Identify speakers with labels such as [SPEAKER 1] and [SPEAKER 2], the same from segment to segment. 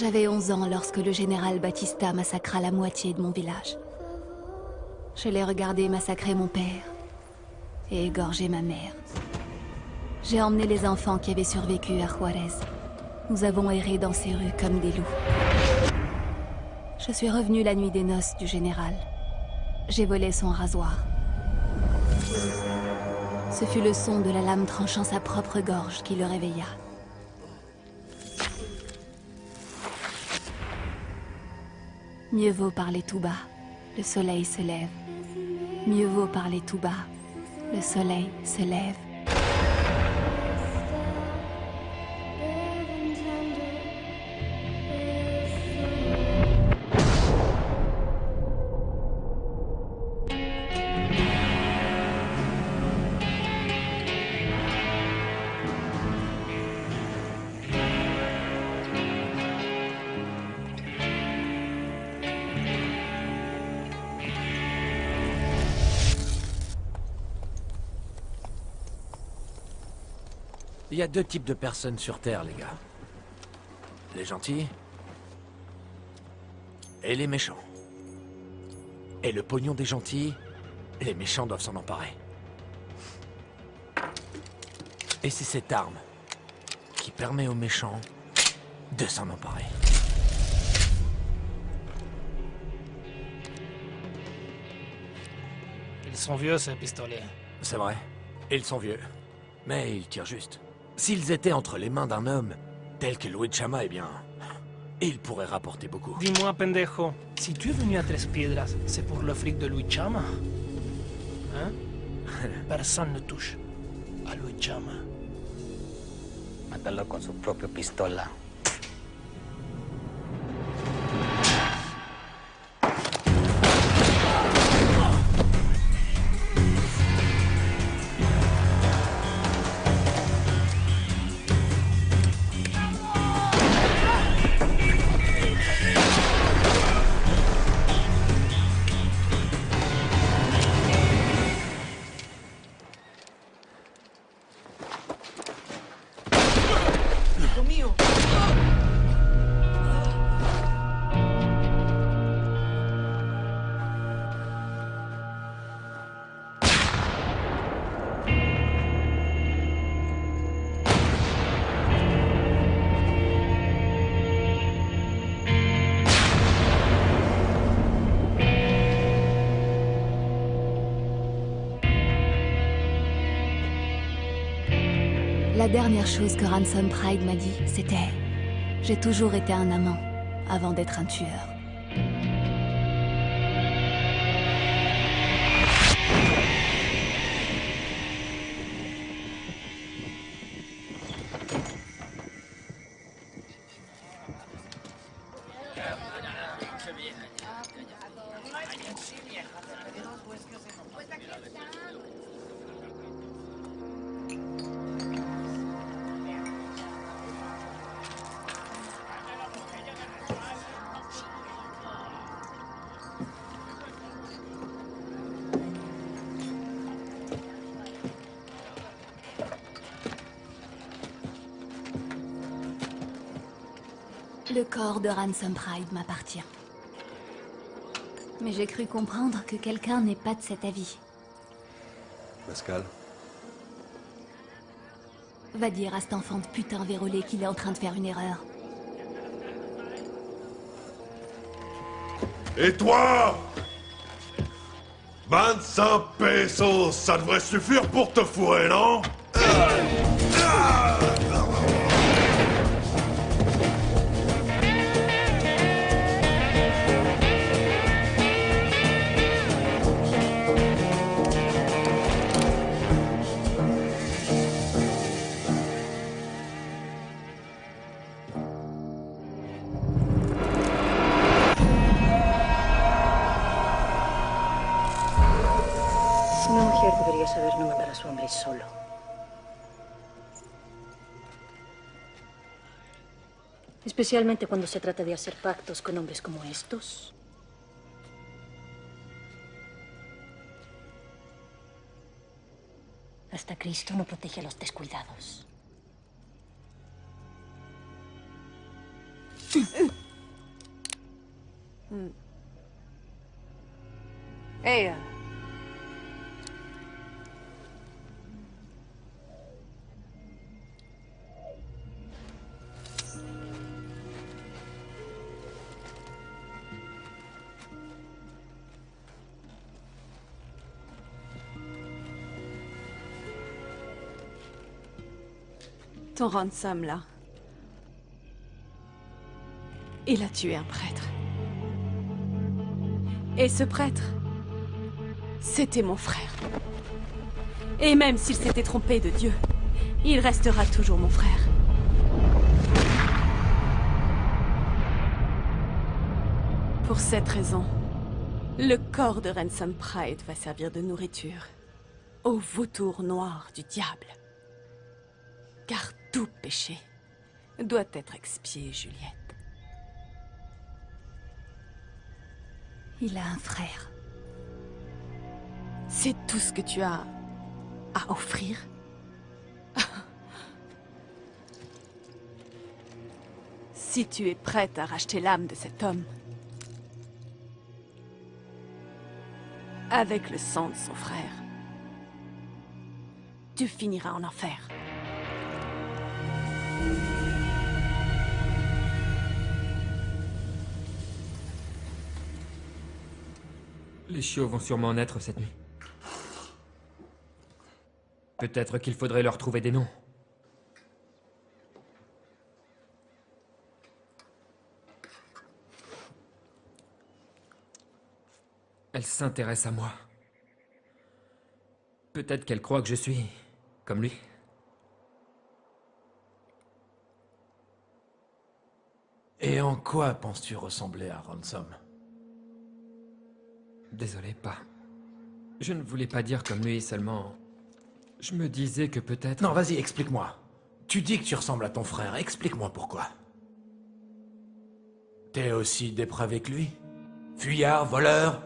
[SPEAKER 1] J'avais 11 ans lorsque le général Batista massacra la moitié de mon village. Je l'ai regardé massacrer mon père et égorger ma mère. J'ai emmené les enfants qui avaient survécu à Juarez. Nous avons erré dans ces rues comme des loups. Je suis revenue la nuit des noces du général. J'ai volé son rasoir. Ce fut le son de la lame tranchant sa propre gorge qui le réveilla. Mieux vaut parler tout bas, le soleil se lève. Mieux vaut parler tout bas, le soleil se lève.
[SPEAKER 2] Il y a deux types de personnes sur Terre, les gars. Les gentils et les méchants. Et le pognon des gentils, les méchants doivent s'en emparer. Et c'est cette arme qui permet aux méchants de s'en emparer.
[SPEAKER 3] Ils sont vieux, ces pistolets.
[SPEAKER 2] C'est vrai, ils sont vieux, mais ils tirent juste. S'ils étaient entre les mains d'un homme tel que Luis Chama, eh bien, ils pourraient rapporter beaucoup.
[SPEAKER 3] Dis-moi, pendejo, si tu es venu à Tres Piedras, c'est pour le fric de Luis Chama? Hein? Personne ne touche a Luis Chama.
[SPEAKER 4] Mátalo con su propia pistola.
[SPEAKER 1] La dernière chose que Ransom Pride m'a dit, c'était « J'ai toujours été un amant, avant d'être un tueur. » Le corps de Ransom Pride m'appartient. Mais j'ai cru comprendre que quelqu'un n'est pas de cet avis.
[SPEAKER 5] Pascal?
[SPEAKER 1] Va dire à cet enfant de putain vérolé qu'il est en train de faire une erreur.
[SPEAKER 5] Et toi? 25 pesos, ça devrait suffire pour te fourrer, non?
[SPEAKER 6] Una mujer debería saber no matar a su hombre solo. Especialmente cuando se trata de hacer pactos con hombres como estos. Hasta Cristo no protege a los descuidados.
[SPEAKER 4] Et
[SPEAKER 7] ton ransom, là. Il a tué un prêtre. Et ce prêtre, c'était mon frère. Et même s'il s'était trompé de Dieu, il restera toujours mon frère. Pour cette raison, le corps de Ransom Pride va servir de nourriture aux vautours noirs du diable. Car tout péché doit être expié, Juliette.
[SPEAKER 1] Il a un frère.
[SPEAKER 7] C'est tout ce que tu as à offrir? Si tu es prête à racheter l'âme de cet homme, avec le sang de son frère, tu finiras en enfer.
[SPEAKER 8] Les chiots vont sûrement naître cette nuit. Peut-être qu'il faudrait leur trouver des noms. Elle s'intéresse à moi. Peut-être qu'elle croit que je suis comme lui.
[SPEAKER 2] Et en quoi penses-tu ressembler à Ransom?
[SPEAKER 8] Désolé, pas. Je ne voulais pas dire comme lui, seulement... Je me disais que peut-être...
[SPEAKER 2] Non, vas-y, explique-moi. Tu dis que tu ressembles à ton frère, explique-moi pourquoi. T'es aussi dépravé que lui? Fuyard, voleur?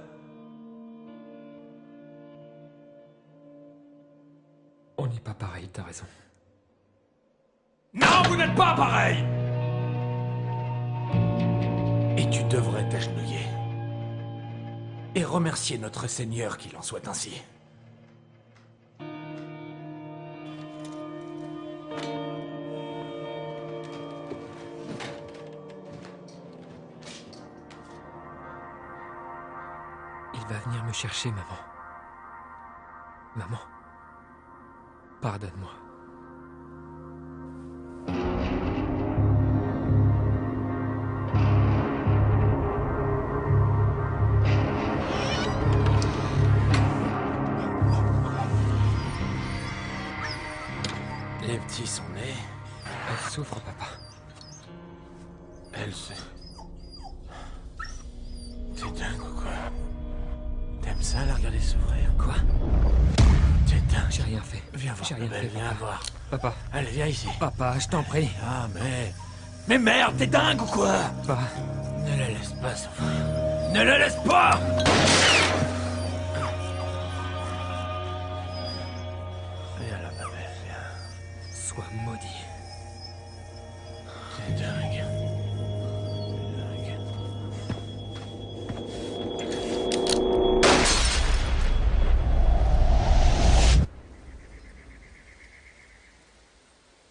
[SPEAKER 8] On n'est pas pareil, t'as raison.
[SPEAKER 2] Non, vous n'êtes pas pareil! Et tu devrais t'agenouiller. Et remercier notre Seigneur qu'il en soit ainsi.
[SPEAKER 8] Il va venir me chercher, maman. Maman. Pardonne-moi.
[SPEAKER 2] Les petits sont nés.
[SPEAKER 8] Elle souffre, papa.
[SPEAKER 2] Elle se... T'es dingue ou quoi? T'aimes ça, la regarder s'ouvrir?
[SPEAKER 8] Quoi?
[SPEAKER 2] T'es dingue.
[SPEAKER 8] J'ai rien fait.
[SPEAKER 2] Viens voir,
[SPEAKER 8] J'ai rien
[SPEAKER 2] belle,
[SPEAKER 8] fait,
[SPEAKER 2] viens
[SPEAKER 8] papa.
[SPEAKER 2] voir.
[SPEAKER 8] Papa.
[SPEAKER 2] Allez, viens ici.
[SPEAKER 8] Papa, je t'en prie.
[SPEAKER 2] Ah, mais... Mais merde, t'es dingue ou quoi?
[SPEAKER 8] Papa.
[SPEAKER 2] Ne la laisse pas s'ouvrir. Ne la laisse pas! Viens là, ma belle, viens.
[SPEAKER 8] Sois maudit.
[SPEAKER 2] C'est dingue. C'est dingue.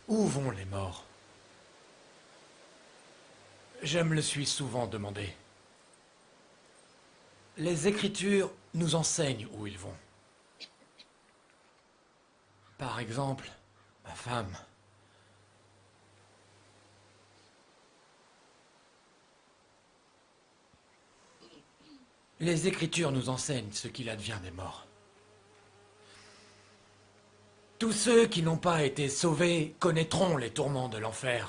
[SPEAKER 2] Où vont les morts? Je me le suis souvent demandé. Les Écritures nous enseignent où ils vont. Par exemple, ma femme. Les Écritures nous enseignent ce qu'il advient des morts. Tous ceux qui n'ont pas été sauvés connaîtront les tourments de l'enfer.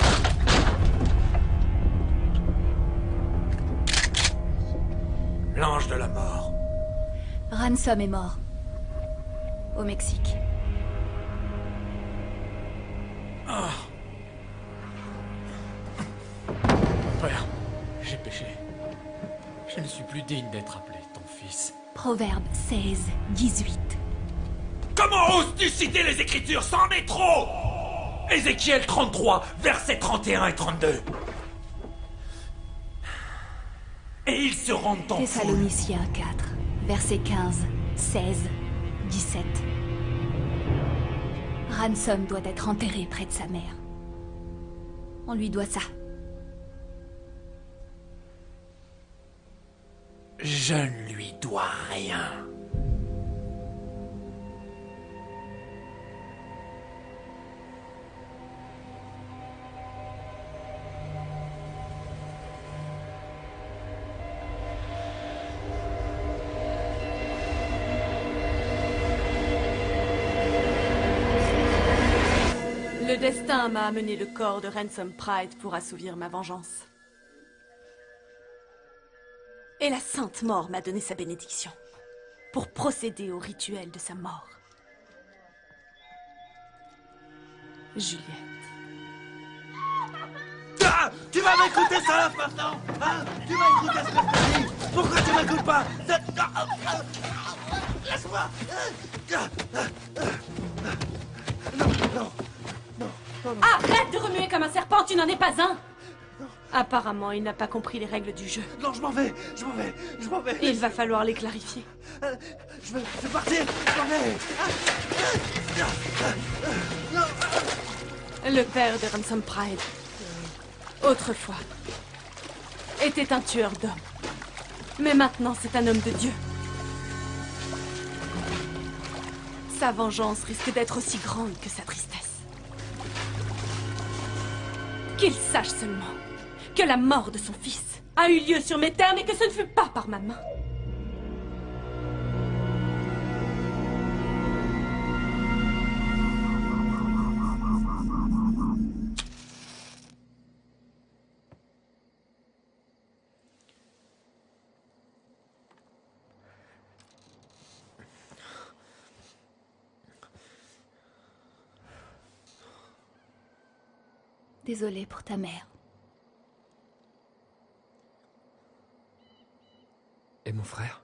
[SPEAKER 2] L'ange de la mort.
[SPEAKER 1] Ransom est mort. Au Mexique.
[SPEAKER 2] Ah. Frère, j'ai péché. Je ne suis plus digne d'être appelé ton fils.
[SPEAKER 1] Proverbe 16, 18.
[SPEAKER 2] Comment oses-tu citer les Écritures? C'en est trop! Ézéchiel 33, versets 31 et 32. et ils se rendent en foule.
[SPEAKER 1] Thessaloniciens 4, versets 15, 16, 17. Ransom doit être enterré près de sa mère. On lui doit ça.
[SPEAKER 2] Je ne lui dois rien.
[SPEAKER 7] Le destin m'a amené le corps de Ransom Pride pour assouvir ma vengeance. Et la Sainte Mort m'a donné sa bénédiction pour procéder au rituel de sa mort. Juliette.
[SPEAKER 4] Ah, tu vas m'écouter, salope, maintenant, hein? Tu vas écouter ce que je te dis. Pourquoi tu m'écoutes pas? Laisse-moi. Non.
[SPEAKER 7] Arrête de remuer comme un serpent, tu n'en es pas un! Apparemment, il n'a pas compris les règles du jeu.
[SPEAKER 4] Non, je m'en vais.
[SPEAKER 7] Il va falloir les clarifier.
[SPEAKER 4] Je veux partir, je m'en vais.
[SPEAKER 7] Le père de Ransom Pride, autrefois, était un tueur d'hommes. Mais maintenant, c'est un homme de Dieu. Sa vengeance risque d'être aussi grande que sa tristesse. Qu'il sache seulement que la mort de son fils a eu lieu sur mes terres, mais que ce ne fut pas par ma main.
[SPEAKER 1] Désolée pour ta mère.
[SPEAKER 8] Et mon frère?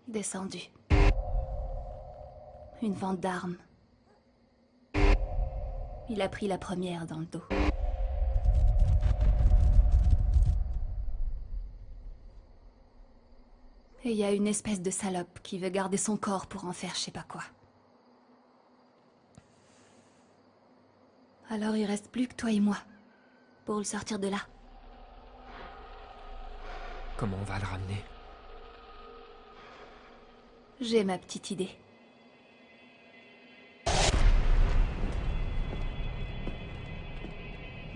[SPEAKER 1] Descendu. Une vente d'armes. Il a pris la première dans le dos. Et il y a une espèce de salope qui veut garder son corps pour en faire je sais pas quoi. Alors il reste plus que toi et moi pour le sortir de là.
[SPEAKER 8] Comment on va le ramener?
[SPEAKER 1] J'ai ma petite idée.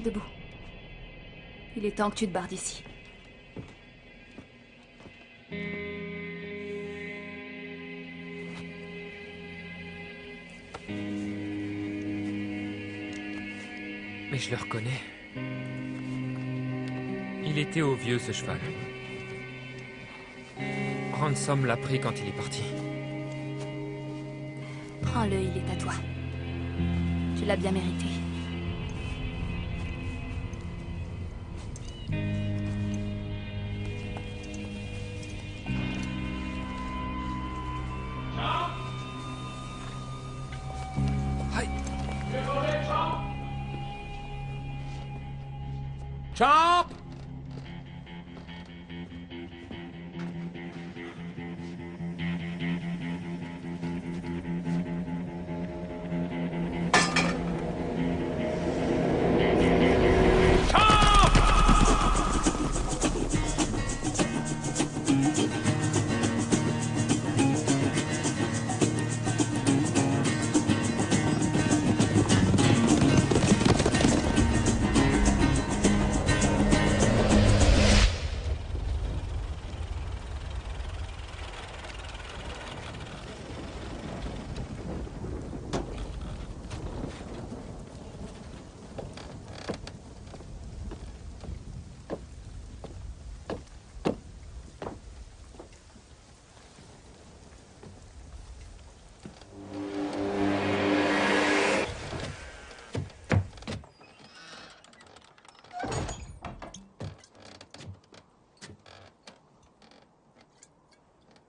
[SPEAKER 1] Debout. Il est temps que tu te barres d'ici.
[SPEAKER 8] Mais je le reconnais. Il était au vieux, ce cheval. Ransom l'a pris quand il est parti.
[SPEAKER 1] Prends-le, il est à toi. Tu l'as bien mérité.
[SPEAKER 2] Champ!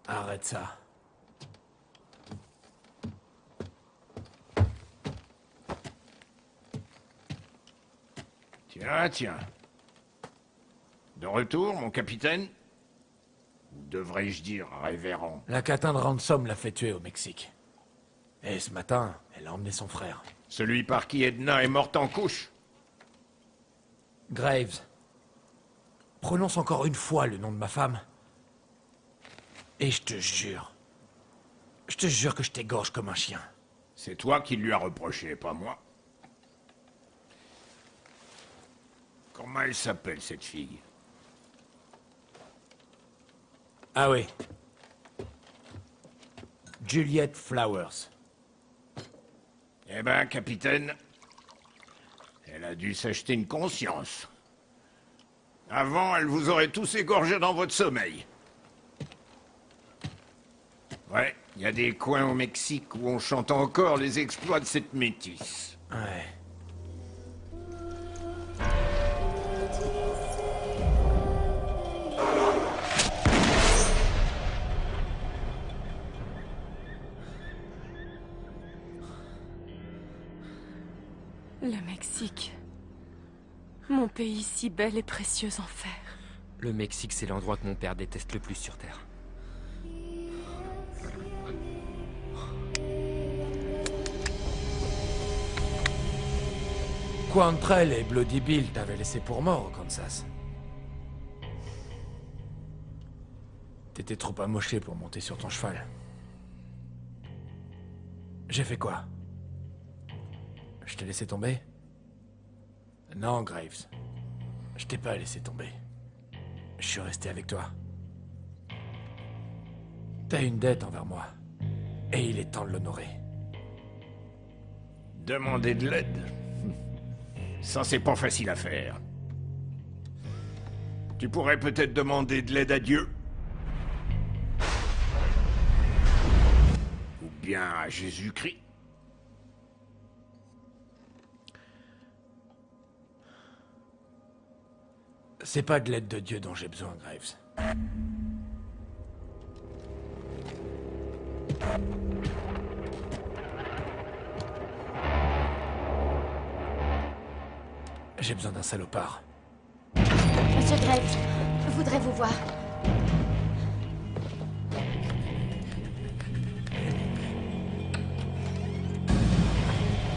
[SPEAKER 2] Arrête ça.
[SPEAKER 5] Tiens.
[SPEAKER 9] De retour, mon capitaine? Ou devrais-je dire révérend?
[SPEAKER 2] La catin de Ransom l'a fait tuer au Mexique. Et ce matin, elle a emmené son frère.
[SPEAKER 9] Celui par qui Edna est morte en couche?
[SPEAKER 2] Graves. Prononce encore une fois le nom de ma femme. Et je te jure que je t'égorge comme un chien.
[SPEAKER 9] C'est toi qui lui as reproché, pas moi. Comment elle s'appelle, cette fille?
[SPEAKER 2] Ah oui. Juliette Flowers.
[SPEAKER 9] Eh ben, capitaine, elle a dû s'acheter une conscience. Avant, elle vous aurait tous égorgé dans votre sommeil. Ouais, il y a des coins au Mexique où on chante encore les exploits de cette métisse.
[SPEAKER 2] Ouais.
[SPEAKER 7] Le Mexique. Mon pays si bel et précieux en fer.
[SPEAKER 8] Le Mexique, c'est l'endroit que mon père déteste le plus sur Terre.
[SPEAKER 2] Quantrell et Bloody Bill t'avaient laissé pour mort au Kansas. T'étais trop amoché pour monter sur ton cheval. J'ai fait quoi? Je t'ai laissé tomber? Non, Graves. Je t'ai pas laissé tomber. Je suis resté avec toi. T'as une dette envers moi. Et il est temps de l'honorer.
[SPEAKER 9] Demander de l'aide. Ça, c'est pas facile à faire. Tu pourrais peut-être demander de l'aide à Dieu. Ou bien à Jésus-Christ.
[SPEAKER 2] C'est pas de l'aide de Dieu dont j'ai besoin, Graves. J'ai besoin d'un salopard.
[SPEAKER 1] Monsieur Graves, je voudrais vous voir.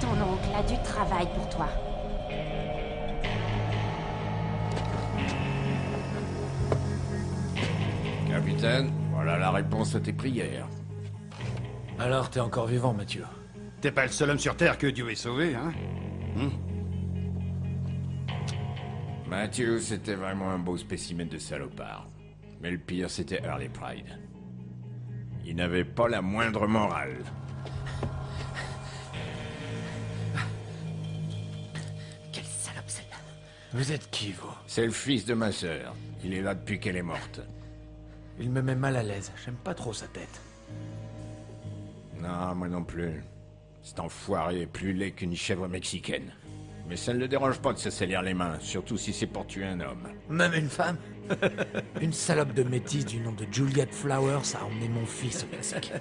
[SPEAKER 10] Ton oncle a du travail pour toi.
[SPEAKER 9] Capitaine, voilà la réponse à tes prières.
[SPEAKER 2] Alors t'es encore vivant, Mathieu.
[SPEAKER 11] T'es pas le seul homme sur Terre que Dieu ait sauvé, hein?
[SPEAKER 9] Matthew, c'était vraiment un beau spécimen de salopard. Mais le pire, c'était Early Pride. Il n'avait pas la moindre morale.
[SPEAKER 10] Quelle salope celle-là!
[SPEAKER 2] Vous êtes qui, vous?
[SPEAKER 9] C'est le fils de ma sœur. Il est là depuis qu'elle est morte.
[SPEAKER 2] Il me met mal à l'aise. J'aime pas trop sa tête.
[SPEAKER 9] Non, moi non plus. Cet enfoiré est plus laid qu'une chèvre mexicaine. Mais ça ne le dérange pas de se salir les mains, surtout si c'est pour tuer un homme.
[SPEAKER 2] Même une femme? Une salope de métisse du nom de Juliette Flowers a emmené mon fils au Mexique.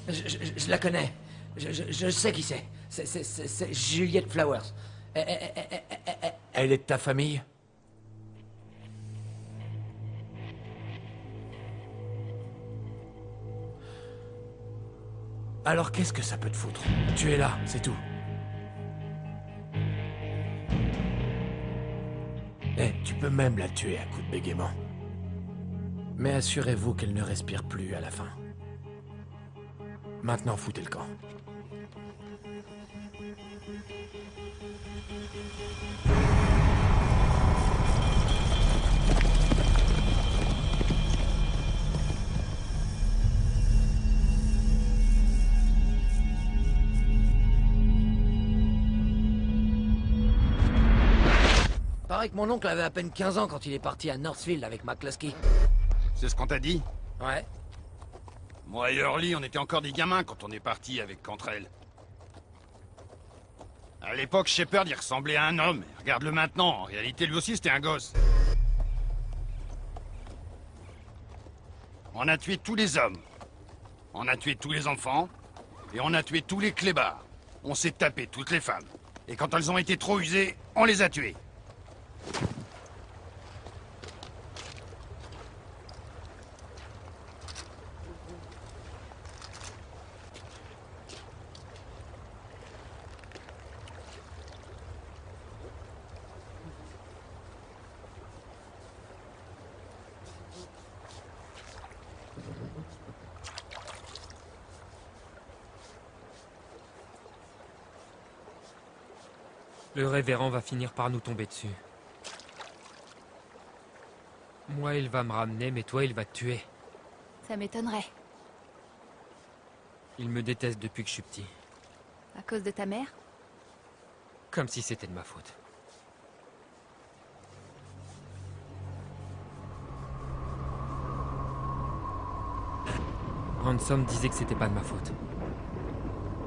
[SPEAKER 12] Je la connais. Je sais qui c'est. C'est Juliette Flowers.
[SPEAKER 2] Elle est de ta famille? Alors qu'est-ce que ça peut te foutre? Tu es là, c'est tout. Tu peux même la tuer à coups de bégaiement. Mais assurez-vous qu'elle ne respire plus à la fin. Maintenant, foutez le camp.
[SPEAKER 12] Paraît que mon oncle avait à peine 15 ans quand il est parti à Northfield avec McCluskey.
[SPEAKER 11] C'est ce qu'on t'a dit?
[SPEAKER 12] Ouais.
[SPEAKER 11] Moi et Hurley, on était encore des gamins quand on est parti avec Cantrell. À l'époque, Shepard, il ressemblait à un homme. Regarde-le maintenant, en réalité, lui aussi, c'était un gosse. On a tué tous les hommes. On a tué tous les enfants. Et on a tué tous les clébards. On s'est tapé toutes les femmes. Et quand elles ont été trop usées, on les a tuées.
[SPEAKER 8] Le révérend va finir par nous tomber dessus. Moi, il va me ramener, mais toi, il va te tuer.
[SPEAKER 1] Ça m'étonnerait.
[SPEAKER 8] Il me déteste depuis que je suis petit.
[SPEAKER 1] À cause de ta mère?
[SPEAKER 8] Comme si c'était de ma faute. Ransom disait que c'était pas de ma faute.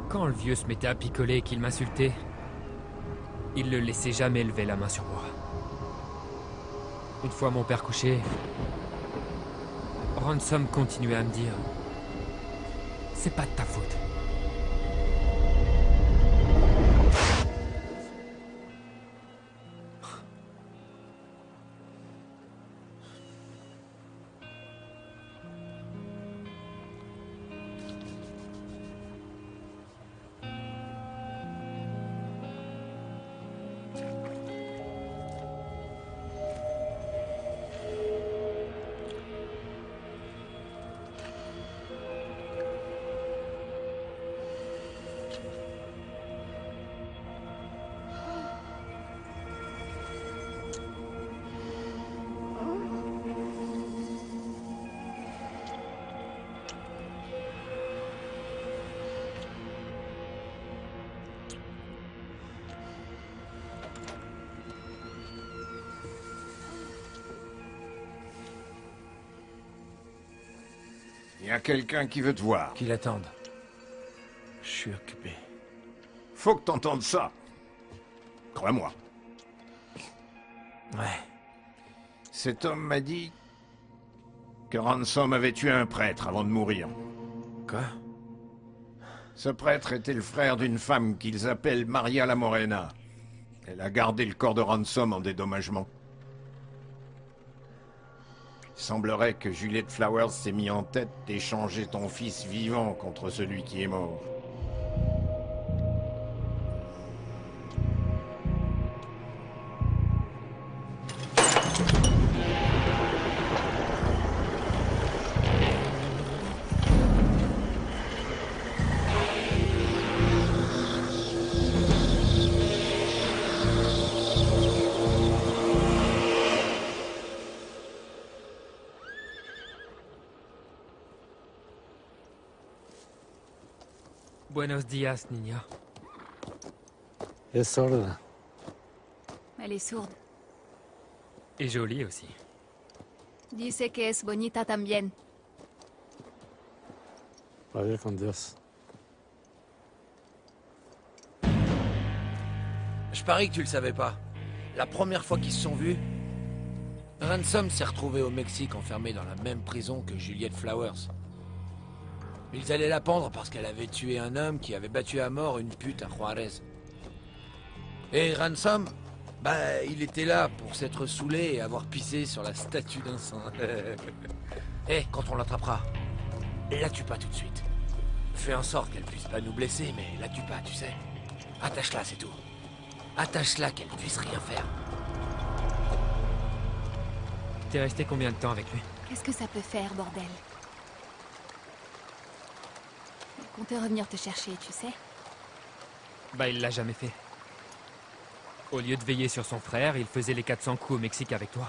[SPEAKER 8] Quand le vieux se mettait à picoler et qu'il m'insultait, il le laissait jamais lever la main sur moi. Une fois mon père couché, Ransom continuait à me dire « C'est pas de ta faute ».
[SPEAKER 9] Il y a quelqu'un qui veut te voir.
[SPEAKER 2] Qu'il attende. Je suis occupé.
[SPEAKER 9] Faut que t'entendes ça. Crois-moi.
[SPEAKER 2] Ouais.
[SPEAKER 9] Cet homme m'a dit que Ransom avait tué un prêtre avant de mourir.
[SPEAKER 2] Quoi?
[SPEAKER 9] Ce prêtre était le frère d'une femme qu'ils appellent Maria la Morena. Elle a gardé le corps de Ransom en dédommagement. Il semblerait que Juliette Flowers s'est mis en tête d'échanger ton fils vivant contre celui qui est mort.
[SPEAKER 8] Buenos días, niña.
[SPEAKER 13] Es sorda.
[SPEAKER 1] Elle est sourde.
[SPEAKER 8] Et jolie aussi.
[SPEAKER 1] Dice que es bonita también.
[SPEAKER 13] Vaya con Dios.
[SPEAKER 12] Je parie que tu le savais pas. La première fois qu'ils se sont vus, Ransom s'est retrouvé au Mexique enfermé dans la même prison que Juliette Flowers. Ils allaient la pendre parce qu'elle avait tué un homme qui avait battu à mort une pute à Juarez. Et Ransom, bah, il était là pour s'être saoulé et avoir pissé sur la statue d'un saint. Et quand on l'attrapera, la tue pas tout de suite. Fais en sorte qu'elle puisse pas nous blesser, mais la tue pas, tu sais. Attache-la, c'est tout. Attache-la qu'elle puisse rien faire.
[SPEAKER 8] T'es resté combien de temps avec lui?
[SPEAKER 1] Qu'est-ce que ça peut faire, bordel? Il comptait revenir te chercher, tu sais.
[SPEAKER 8] Bah, il l'a jamais fait. Au lieu de veiller sur son frère, il faisait les 400 coups au Mexique avec toi.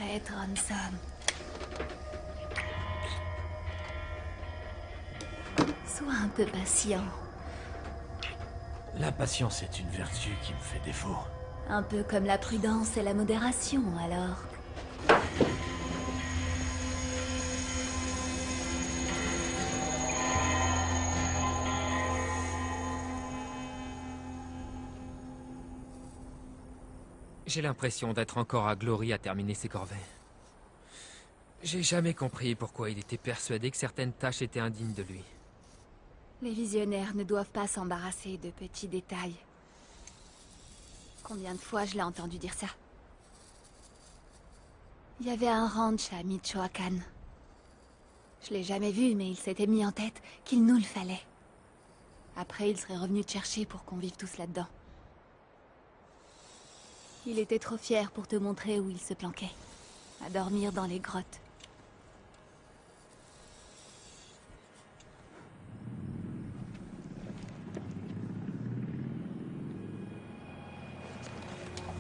[SPEAKER 1] Arrête, Ransom. Sois un peu patient.
[SPEAKER 2] L'impatience est une vertu qui me fait défaut.
[SPEAKER 1] Un peu comme la prudence et la modération, alors.
[SPEAKER 8] J'ai l'impression d'être encore à Glory à terminer ses corvées. J'ai jamais compris pourquoi il était persuadé que certaines tâches étaient indignes de lui.
[SPEAKER 1] Les visionnaires ne doivent pas s'embarrasser de petits détails. Combien de fois je l'ai entendu dire ça? Il y avait un ranch à Michoacán. Je l'ai jamais vu, mais il s'était mis en tête qu'il nous le fallait. Après, il serait revenu te chercher pour qu'on vive tous là-dedans. Il était trop fier pour te montrer où il se planquait. À dormir dans les grottes.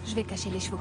[SPEAKER 1] Je vais cacher les chevaux.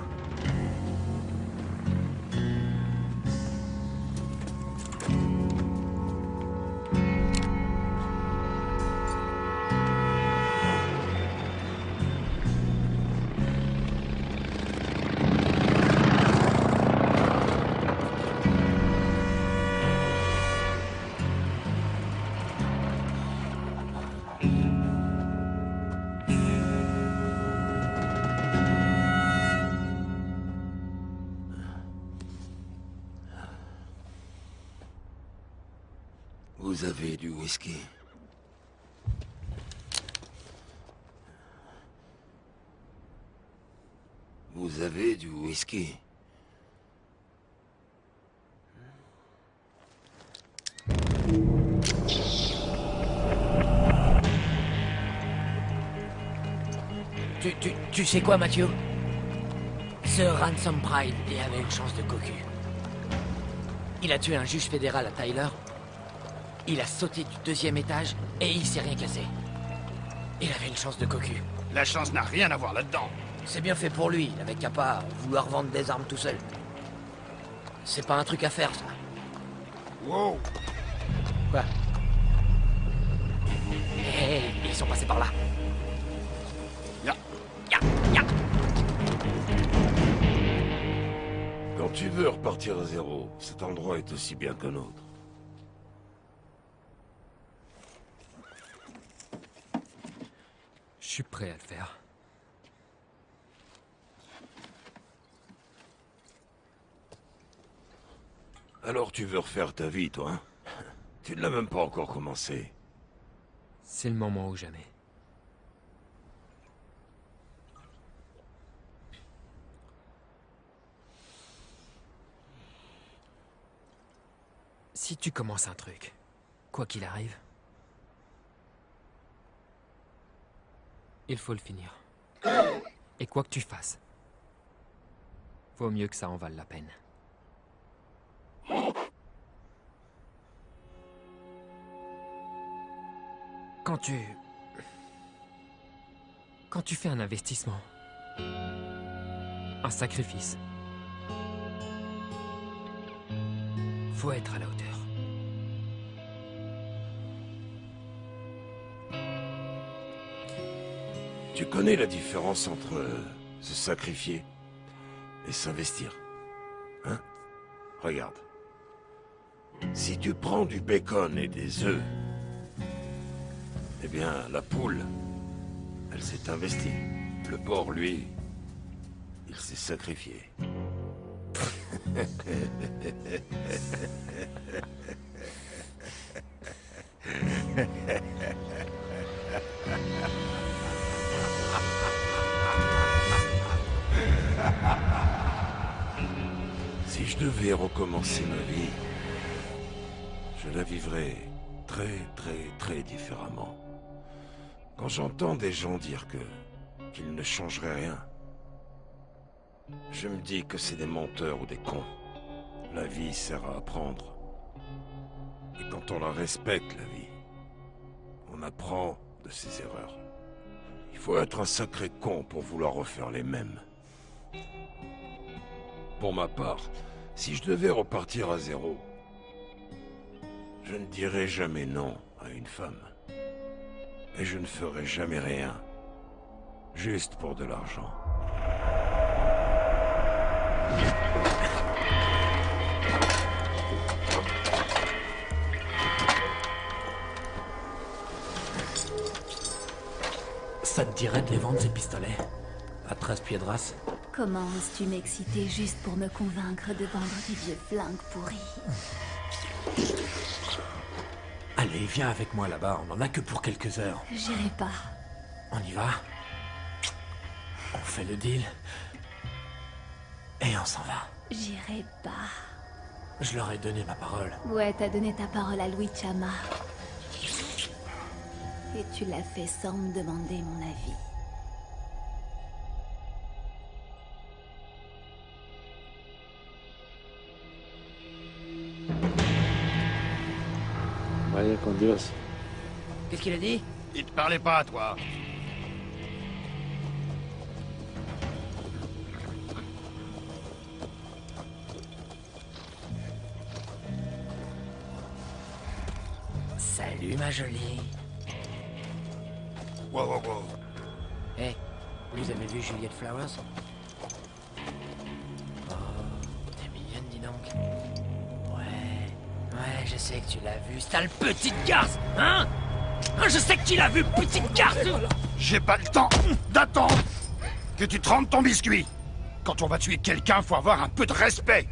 [SPEAKER 4] Vous avez du whisky? Vous avez du whisky?
[SPEAKER 12] Tu sais quoi, Mathieu? Ce Ransom Pride, il avait une chance de cocu. Il a tué un juge fédéral à Tyler. Il a sauté du 2e étage et il s'est rien cassé. Il avait une chance de cocu.
[SPEAKER 11] La chance n'a rien à voir là-dedans.
[SPEAKER 12] C'est bien fait pour lui, il avait qu'à pas vouloir vendre des armes tout seul. C'est pas un truc à faire, ça.
[SPEAKER 11] Wow!
[SPEAKER 12] Quoi? Hé, ils sont passés par là.
[SPEAKER 4] Quand tu veux repartir à zéro, cet endroit est aussi bien qu'un autre.
[SPEAKER 8] Je suis prêt à le faire.
[SPEAKER 4] Alors tu veux refaire ta vie, toi, hein? Tu ne l'as même pas encore commencé.
[SPEAKER 8] C'est le moment ou jamais. Si tu commences un truc, quoi qu'il arrive, il faut le finir. Et quoi que tu fasses, vaut mieux que ça en vale la peine. Quand tu fais un investissement, un sacrifice, faut être à la hauteur.
[SPEAKER 4] Tu connais la différence entre se sacrifier et s'investir, hein? Regarde. Si tu prends du bacon et des œufs, eh bien, la poule, elle s'est investie. Le porc, lui, il s'est sacrifié. Si je devais recommencer ma vie, je la vivrais très différemment. Quand j'entends des gens dire qu'ils ne changeraient rien, je me dis que c'est des menteurs ou des cons. La vie sert à apprendre. Et quand on la respecte, la vie, on apprend de ses erreurs. Il faut être un sacré con pour vouloir refaire les mêmes. Pour ma part, si je devais repartir à zéro, je ne dirais jamais non à une femme. Et je ne ferais jamais rien, juste pour de l'argent.
[SPEAKER 2] Ça te dirait de les vendre, ces pistolets? À 13 piedras.
[SPEAKER 1] Comment oses-tu m'exciter juste pour me convaincre de vendre tes vieux flingues pourris?
[SPEAKER 2] Allez, viens avec moi là-bas, on en a que pour quelques heures.
[SPEAKER 1] J'irai pas.
[SPEAKER 2] On y va? On fait le deal. Et on s'en va.
[SPEAKER 1] J'irai pas.
[SPEAKER 2] Je leur ai donné ma parole.
[SPEAKER 1] Ouais, t'as donné ta parole à Louis Chama. Et tu l'as fait sans me demander mon avis.
[SPEAKER 13] Vaya con Dios.
[SPEAKER 12] Qu'est-ce qu'il a dit?
[SPEAKER 11] Il te parlait pas, toi.
[SPEAKER 12] Salut, ma jolie.
[SPEAKER 11] Wow, wow, wow.
[SPEAKER 12] Hé, vous avez vu Juliette Flowers? Oh, t'es mignonne, dis donc. Ouais, je sais que tu l'as vue, sale petite garce, hein? Je sais que tu l'as vue, petite garce!
[SPEAKER 11] J'ai pas le temps d'attendre que tu trempes ton biscuit. Quand on va tuer quelqu'un, faut avoir un peu de respect.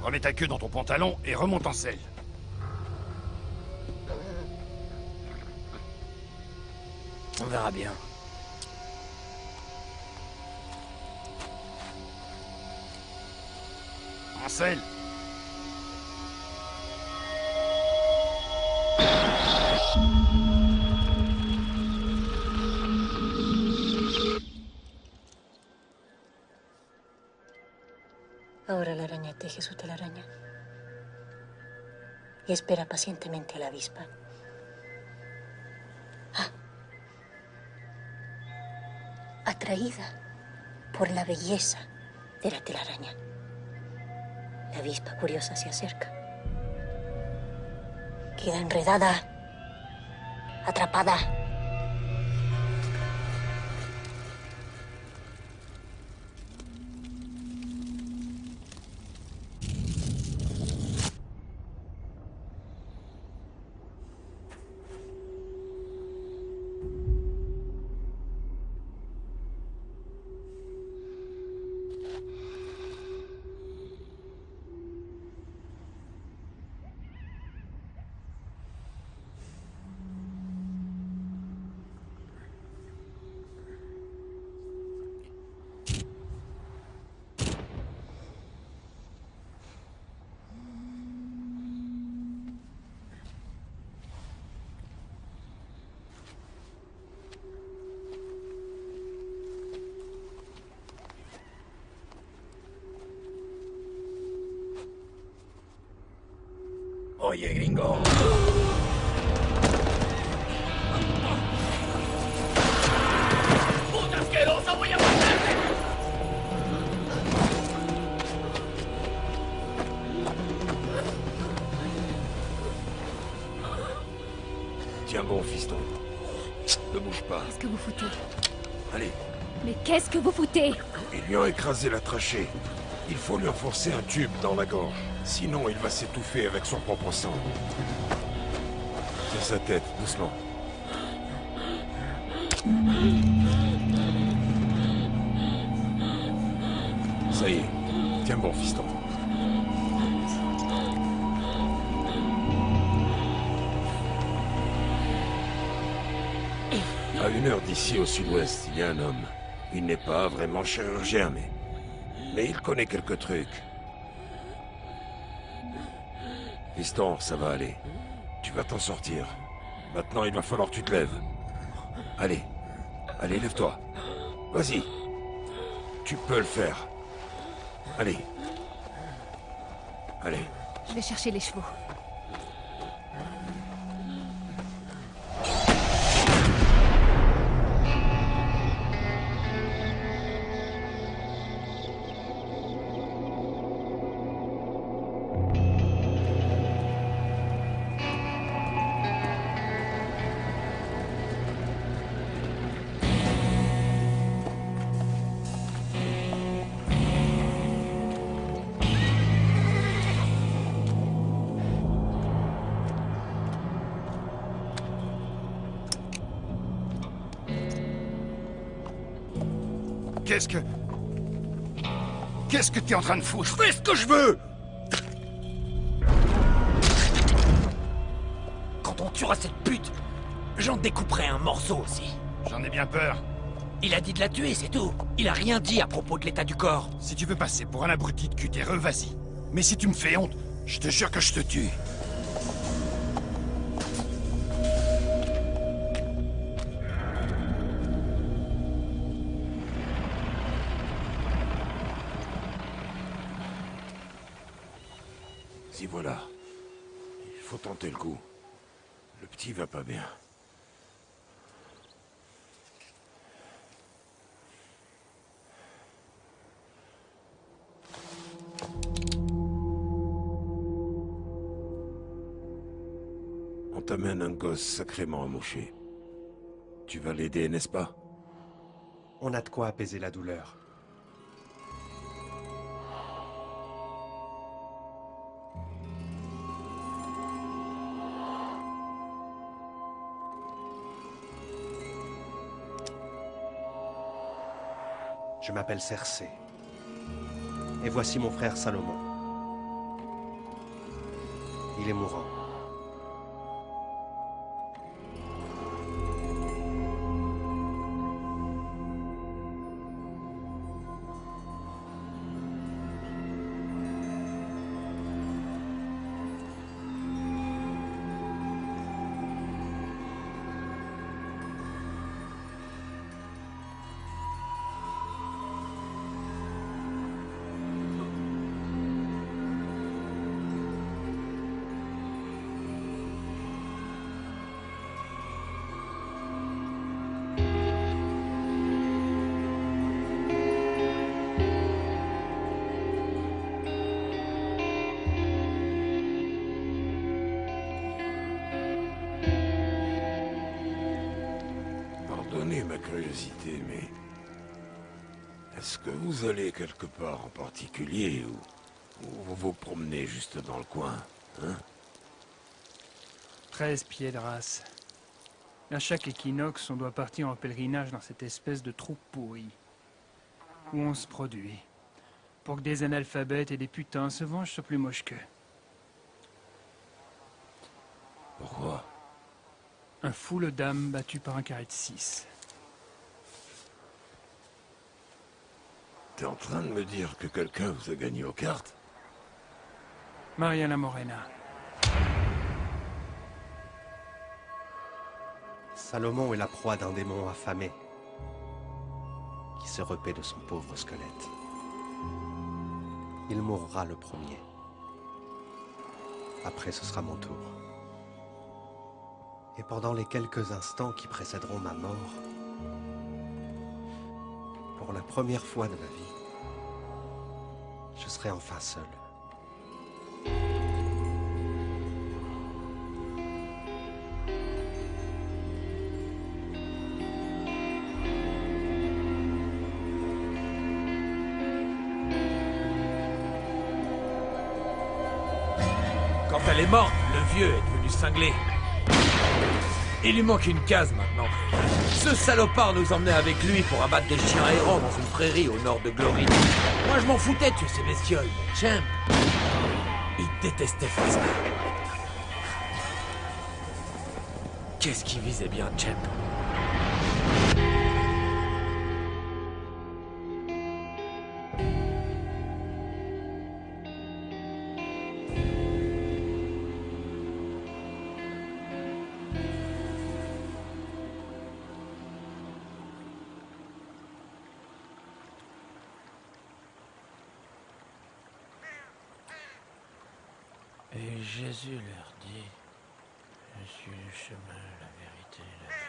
[SPEAKER 11] Remets ta queue dans ton pantalon et remonte en selle.
[SPEAKER 12] On verra bien.
[SPEAKER 11] En selle.
[SPEAKER 6] Ahora la araña teje su telaraña y espera pacientemente a la avispa. Atraída por la belleza de la telaraña, la avispa curiosa se acerca. Queda enredada, atrapada.
[SPEAKER 4] Oye, gringo.
[SPEAKER 12] ¡Puta asquerosa! ¡Voy a matarte!
[SPEAKER 4] Tiens bon, fiston. Ne bouge pas.
[SPEAKER 1] Qu'est-ce que vous foutez?
[SPEAKER 4] Allez.
[SPEAKER 1] Mais qu'est-ce que vous foutez?
[SPEAKER 4] Ils lui ont écrasé la trachée. Il faut lui enfoncer un tube dans la gorge. Sinon, il va s'étouffer avec son propre sang. C'est sa tête, doucement. Ça y est. Tiens bon, fiston. À 1 heure d'ici, au sud-ouest, il y a un homme. Il n'est pas vraiment chirurgien, mais il connaît quelques trucs. Fiston, ça va aller. Tu vas t'en sortir. Maintenant, il va falloir que tu te lèves. Allez. Allez, lève-toi. Vas-y. Tu peux le faire. Allez. Allez.
[SPEAKER 1] Je vais chercher les chevaux.
[SPEAKER 11] Qu'est-ce que t'es en train de foutre?
[SPEAKER 4] Je fais ce que je veux!
[SPEAKER 12] Quand on tuera cette pute, j'en découperai un morceau aussi.
[SPEAKER 11] J'en ai bien peur.
[SPEAKER 12] Il a dit de la tuer, c'est tout. Il a rien dit à propos de l'état du corps.
[SPEAKER 11] Si tu veux passer pour un abruti de cutéreux, vas-y. Mais si tu me fais honte, je te jure que je te tue.
[SPEAKER 4] Si voilà. Il faut tenter le coup. Le petit va pas bien. On t'amène un gosse sacrément amoché. Tu vas l'aider, n'est-ce pas?
[SPEAKER 14] On a de quoi apaiser la douleur. Je m'appelle Cersei. Et voici mon frère Salomon. Il est mourant.
[SPEAKER 4] Pardonnez ma curiosité, mais... Est-ce que vous allez quelque part en particulier, ou vous vous promenez juste dans le coin, hein?
[SPEAKER 15] 13 pieds de race. À chaque équinoxe, on doit partir en pèlerinage dans cette espèce de trou pourri. Où on se produit. Pour que des analphabètes et des putains se vengent sur plus moche qu'eux.
[SPEAKER 4] Pourquoi?
[SPEAKER 15] Un fou de dames battu par un carré de 6.
[SPEAKER 4] T'es en train de me dire que quelqu'un vous a gagné aux cartes?
[SPEAKER 15] Mariana Morena.
[SPEAKER 14] Salomon est la proie d'un démon affamé qui se repaît de son pauvre squelette. Il mourra le premier. Après, ce sera mon tour. Et pendant les quelques instants qui précéderont ma mort, pour la première fois de ma vie, je serai enfin seul.
[SPEAKER 12] Quand elle est morte, le vieux est devenu cinglé. Il lui manque une case maintenant. Ce salopard nous emmenait avec lui pour abattre des chiens errants dans une prairie au nord de Glory. Moi je m'en foutais de tuer ces bestioles, mais Champ, il détestait faire ça. Qu'est-ce qui visait bien Champ? Et Jésus leur dit, je suis le chemin, la vérité, la vie.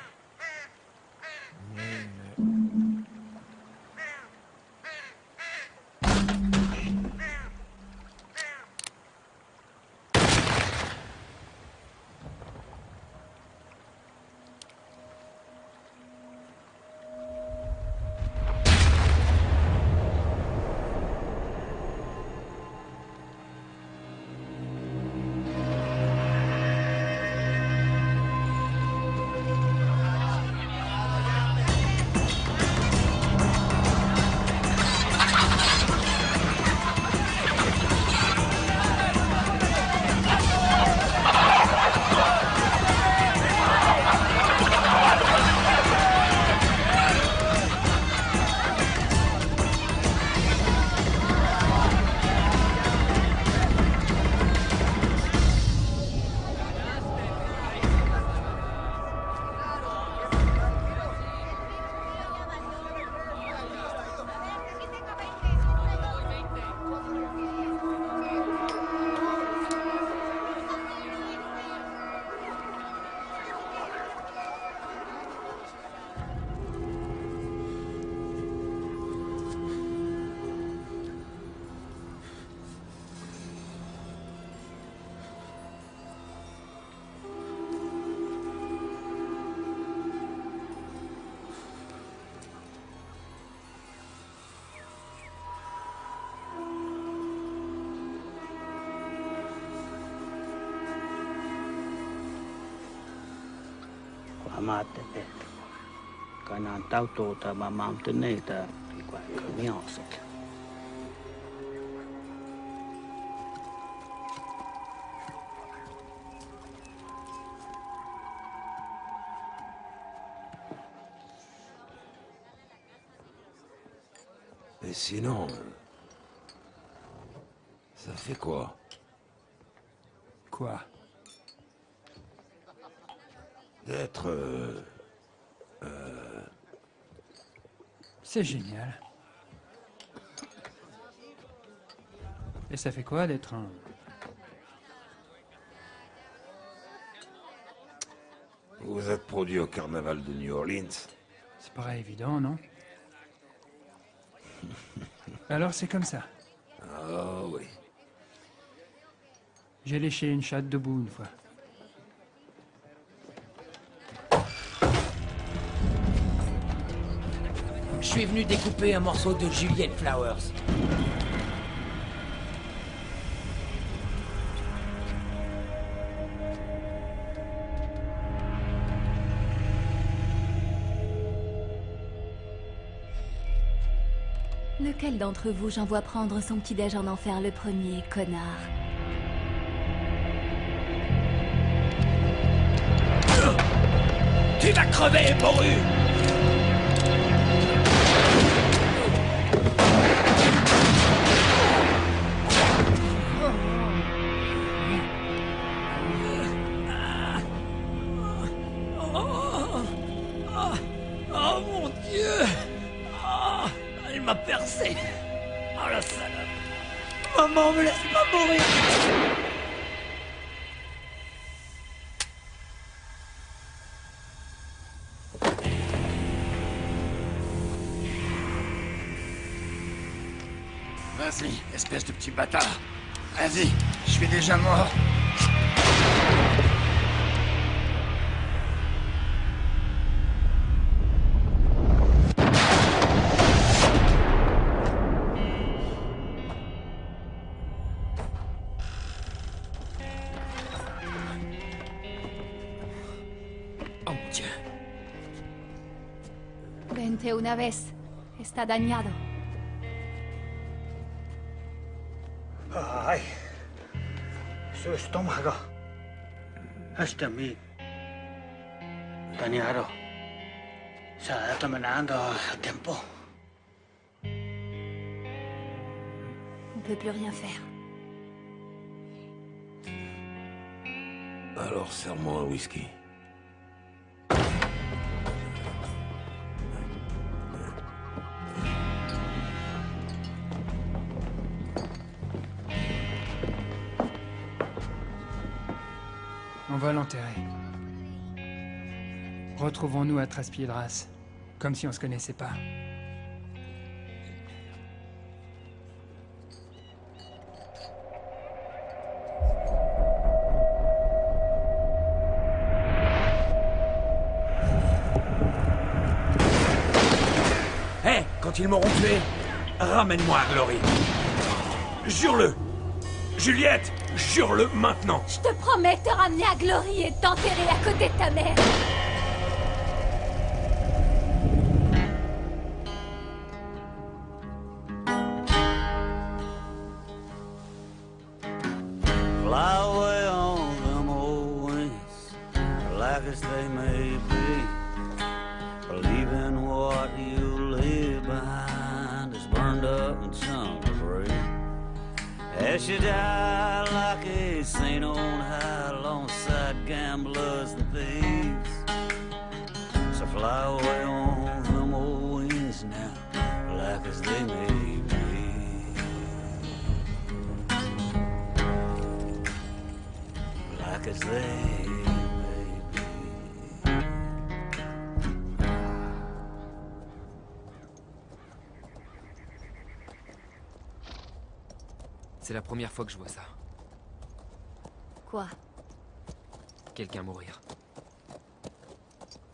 [SPEAKER 16] Amate Kanan tauto ta mamam teneta ikwa kamiosek.
[SPEAKER 4] Et sinon... ça fait quoi?
[SPEAKER 15] Quoi?
[SPEAKER 4] D'être...
[SPEAKER 15] C'est génial. Et ça fait quoi d'être un...
[SPEAKER 4] Vous êtes produit au carnaval de New Orleans?
[SPEAKER 15] C'est pas évident, non? Alors c'est comme ça.
[SPEAKER 4] Ah oui.
[SPEAKER 15] J'ai léché une chatte debout une fois.
[SPEAKER 12] Je suis venu découper un morceau de Juliette Flowers.
[SPEAKER 1] Lequel d'entre vous j'envoie prendre son petit-déj en enfer le premier, connard?
[SPEAKER 12] Tu vas crever, morue! Oh mon Dieu! Oh, elle m'a percé! Oh la salope! Maman, me laisse pas mourir!
[SPEAKER 11] Vas-y, espèce de petit bâtard. Vas-y, je suis déjà mort.
[SPEAKER 12] Oh mon Dieu!
[SPEAKER 1] Vente una vez. Está dañado.
[SPEAKER 16] Ay, su estómago. Hasta mi dañado. Se está terminando el tiempo.
[SPEAKER 1] On peut plus rien faire.
[SPEAKER 4] Alors serre-moi un whisky.
[SPEAKER 15] On va l'enterrer. Retrouvons-nous à Traspiedras, comme si on se connaissait pas.
[SPEAKER 12] Hé, quand ils m'auront tué, ramène-moi à Glory. Jure-le! Juliette, jure-le maintenant!
[SPEAKER 1] Je te promets de te ramener à Glory et de t'enterrer à côté de ta mère.
[SPEAKER 16] Fly away on them old wings, like as they may be. Believing what you leave behind is burned up and some debris. As you die like a saint on high, alongside gamblers and thieves. So fly away on them old wings now, like as they may be. Like as they may be.
[SPEAKER 8] C'est la première fois que je vois ça.
[SPEAKER 1] Quoi?
[SPEAKER 8] Quelqu'un mourir.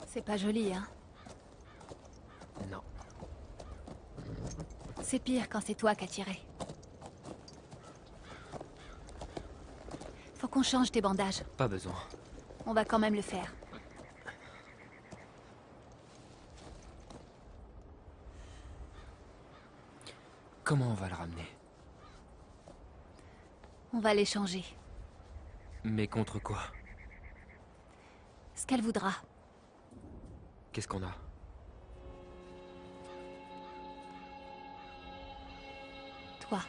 [SPEAKER 1] C'est pas joli, hein?
[SPEAKER 8] Non.
[SPEAKER 1] C'est pire quand c'est toi qui as tiré. Faut qu'on change tes bandages.
[SPEAKER 8] Pas besoin.
[SPEAKER 1] On va quand même le faire.
[SPEAKER 8] Comment on va le ramener?
[SPEAKER 1] On va l'échanger.
[SPEAKER 8] Mais contre quoi?
[SPEAKER 1] Ce qu'elle voudra.
[SPEAKER 8] Qu'est-ce qu'on a?
[SPEAKER 1] Toi.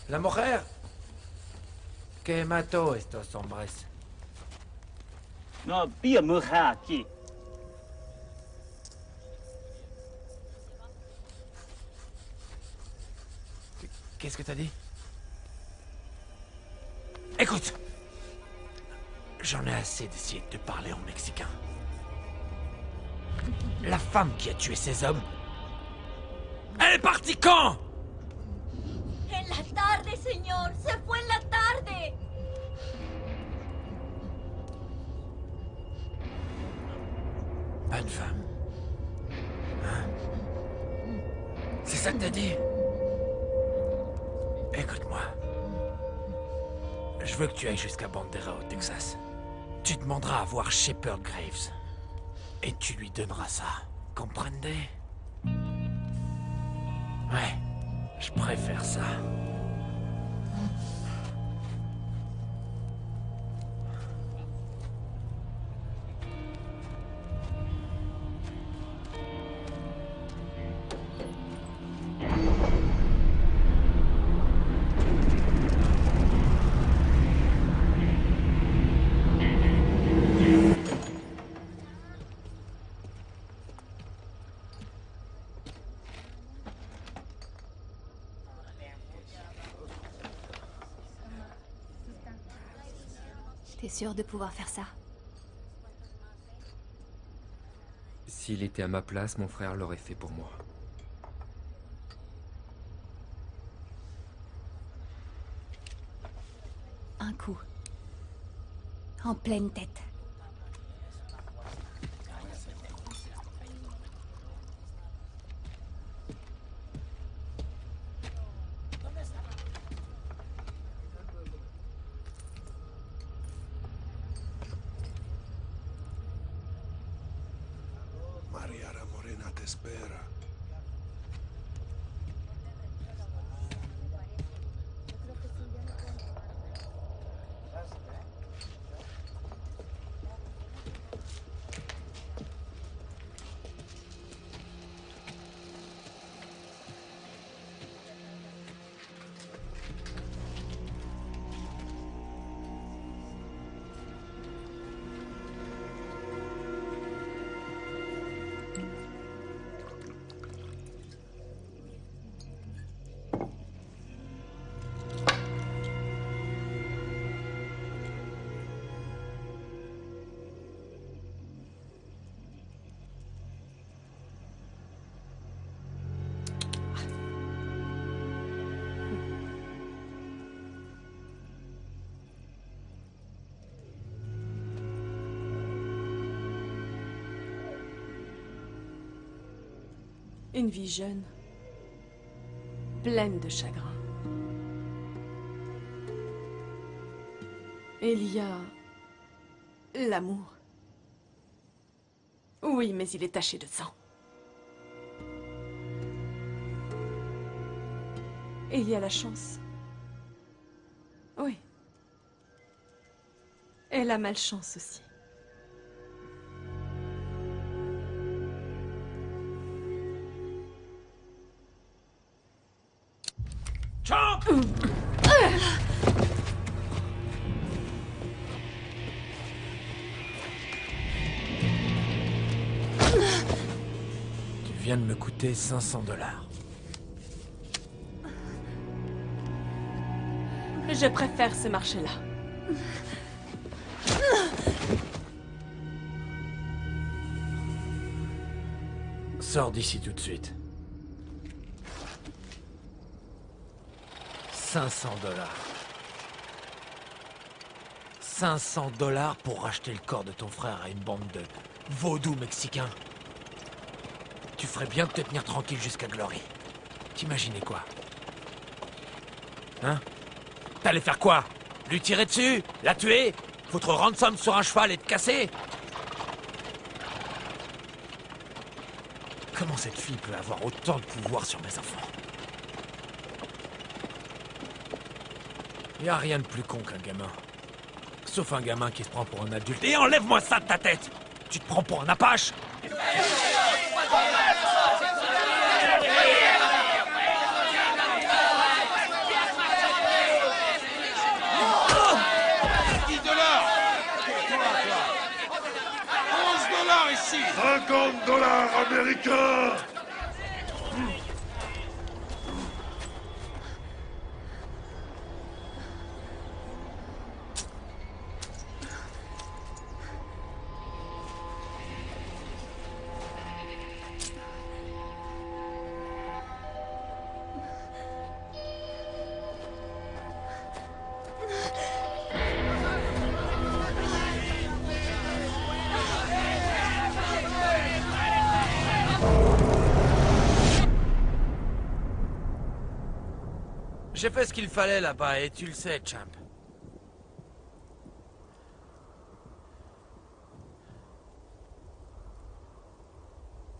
[SPEAKER 12] La mujer que mató estos hombres.
[SPEAKER 17] No había mujer aquí.
[SPEAKER 12] Qu'est-ce que t'as dit? Écoute! J'en ai assez d'essayer de te parler en mexicain. La femme qui a tué ces hommes, elle est partie quand?
[SPEAKER 18] En la tarde, señor. Se fue en la tarde.
[SPEAKER 12] Pas une femme. Hein? C'est ça que t'as dit? Écoute-moi. Je veux que tu ailles jusqu'à Bandera au Texas. Tu demanderas à voir Shepherd Graves. Et tu lui donneras ça. Comprende? Ouais, je préfère ça.
[SPEAKER 1] T'es sûr de pouvoir faire ça?
[SPEAKER 8] S'il était à ma place, mon frère l'aurait fait pour moi.
[SPEAKER 1] Un coup. En pleine tête.
[SPEAKER 5] María la Morena te espera.
[SPEAKER 7] Une vie jeune, pleine de chagrin. Il y a l'amour. Oui, mais il est taché de sang. Et il y a la chance. Oui. Et la malchance aussi.
[SPEAKER 12] Chomp! Tu viens de me coûter $500.
[SPEAKER 7] Je préfère ce marché-là.
[SPEAKER 2] Sors d'ici tout de suite. 500 $. 500 $ pour racheter le corps de ton frère à une bande de vaudous mexicains. Tu ferais bien de te tenir tranquille jusqu'à Glory. T'imaginais quoi? Hein? T'allais faire quoi? Lui tirer dessus? La tuer? Foutre Ransom sur un cheval et te casser? Comment cette fille peut avoir autant de pouvoir sur mes enfants? Y a rien de plus con qu'un gamin. Sauf un gamin qui se prend pour un adulte. Et enlève-moi ça de ta tête! Tu te prends pour un apache?
[SPEAKER 5] Ici. 50 $ américains.
[SPEAKER 2] J'ai fait ce qu'il fallait là-bas, et tu le sais, Champ.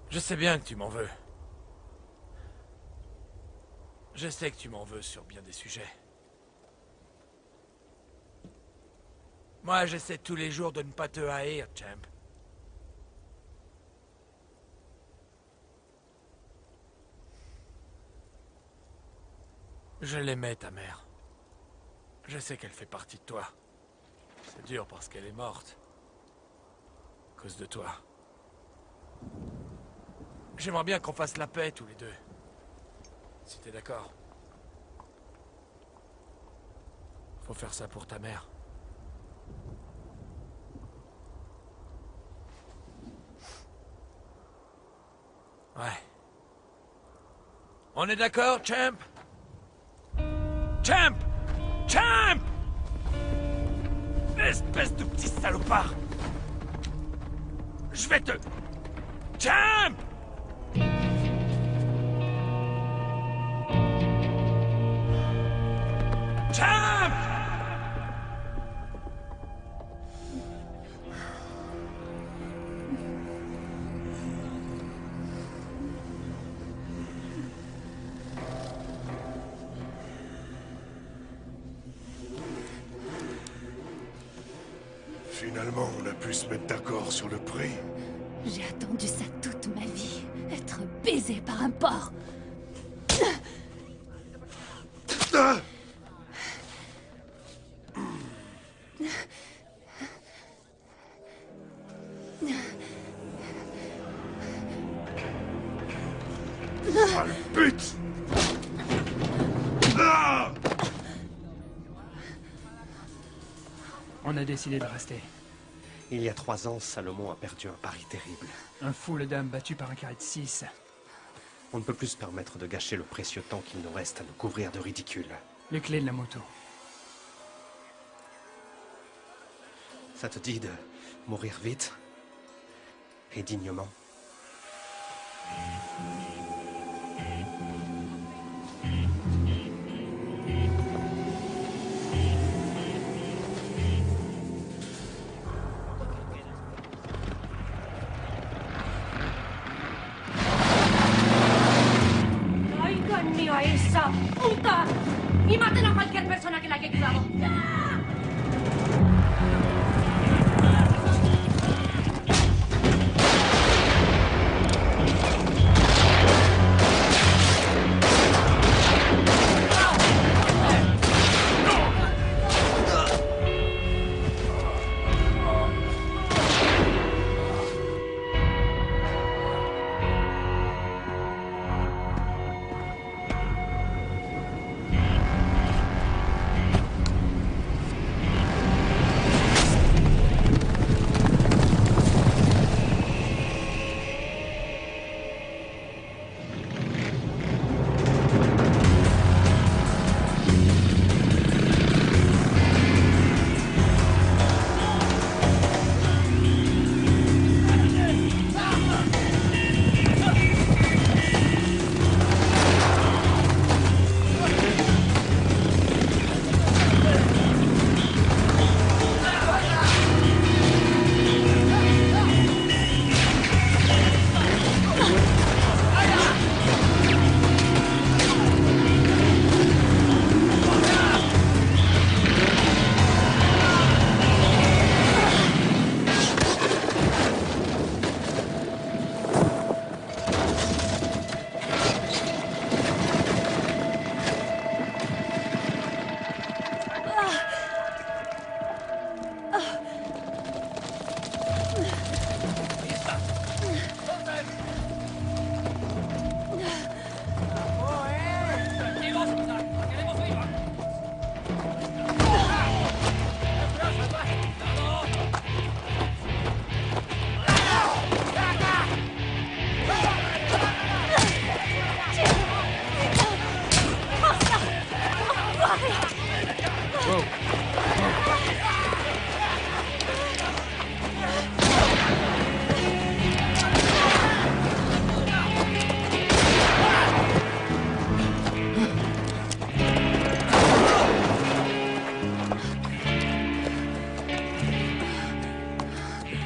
[SPEAKER 2] Je sais bien que tu m'en veux. Je sais que tu m'en veux sur bien des sujets. Moi, j'essaie tous les jours de ne pas te haïr, Champ. Je l'aimais, ta mère. Je sais qu'elle fait partie de toi. C'est dur parce qu'elle est morte. À cause de toi. J'aimerais bien qu'on fasse la paix tous les deux. Si t'es d'accord. Faut faire ça pour ta mère. Ouais. On est d'accord, Champ? Champ! Champ! Espèce de petit salopard! Je vais te... Champ! Champ!
[SPEAKER 5] Finalement, on a pu se mettre d'accord sur le prix.
[SPEAKER 1] J'ai attendu ça toute ma vie. Être baisé par un porc.
[SPEAKER 5] Ah! Sale pute! Ah!
[SPEAKER 15] On a décidé de rester.
[SPEAKER 14] Il y a 3 ans, Salomon a perdu un pari terrible.
[SPEAKER 15] Un fou le dame battu par un carré de 6.
[SPEAKER 14] On ne peut plus se permettre de gâcher le précieux temps qu'il nous reste à nous couvrir de ridicule.
[SPEAKER 15] Les clés de la moto.
[SPEAKER 14] Ça te dit de mourir vite et dignement?
[SPEAKER 18] ¡Oigan a esa puta! ¡Y maten a cualquier persona que la haya ayudado!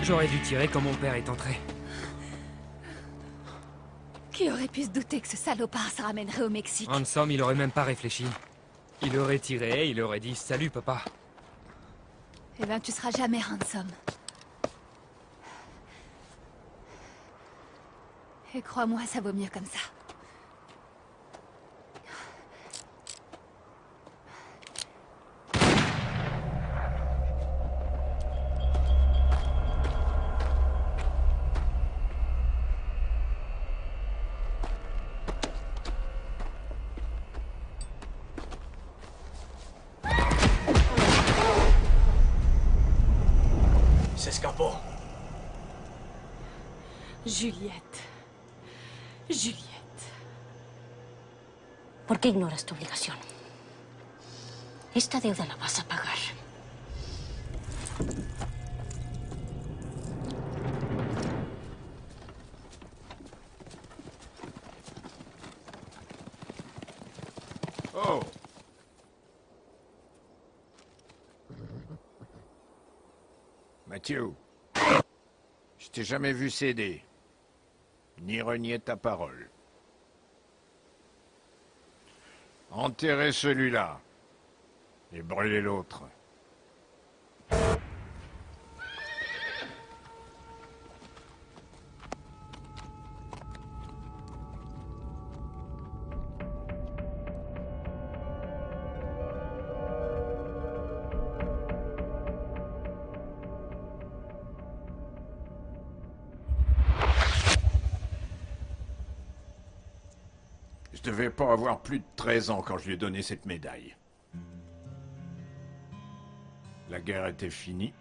[SPEAKER 8] J'aurais dû tirer quand mon père est entré.
[SPEAKER 1] Qui aurait pu se douter que ce salopard se ramènerait au Mexique?
[SPEAKER 8] Ransom, il aurait même pas réfléchi. Il aurait tiré, il aurait dit « Salut, papa ».
[SPEAKER 1] Eh ben, tu seras jamais Ransom. Et crois-moi, ça vaut mieux comme ça.
[SPEAKER 12] C'est Scampo.
[SPEAKER 7] Juliette. Juliette.
[SPEAKER 6] ¿Por qué ignoras tu obligación? Esta deuda la vas a pagar.
[SPEAKER 9] Oh! Mathieu, je t'ai jamais vu céder, ni renier ta parole. Enterrez celui-là et brûlez l'autre. Je devais pas avoir plus de 13 ans quand je lui ai donné cette médaille. La guerre était finie.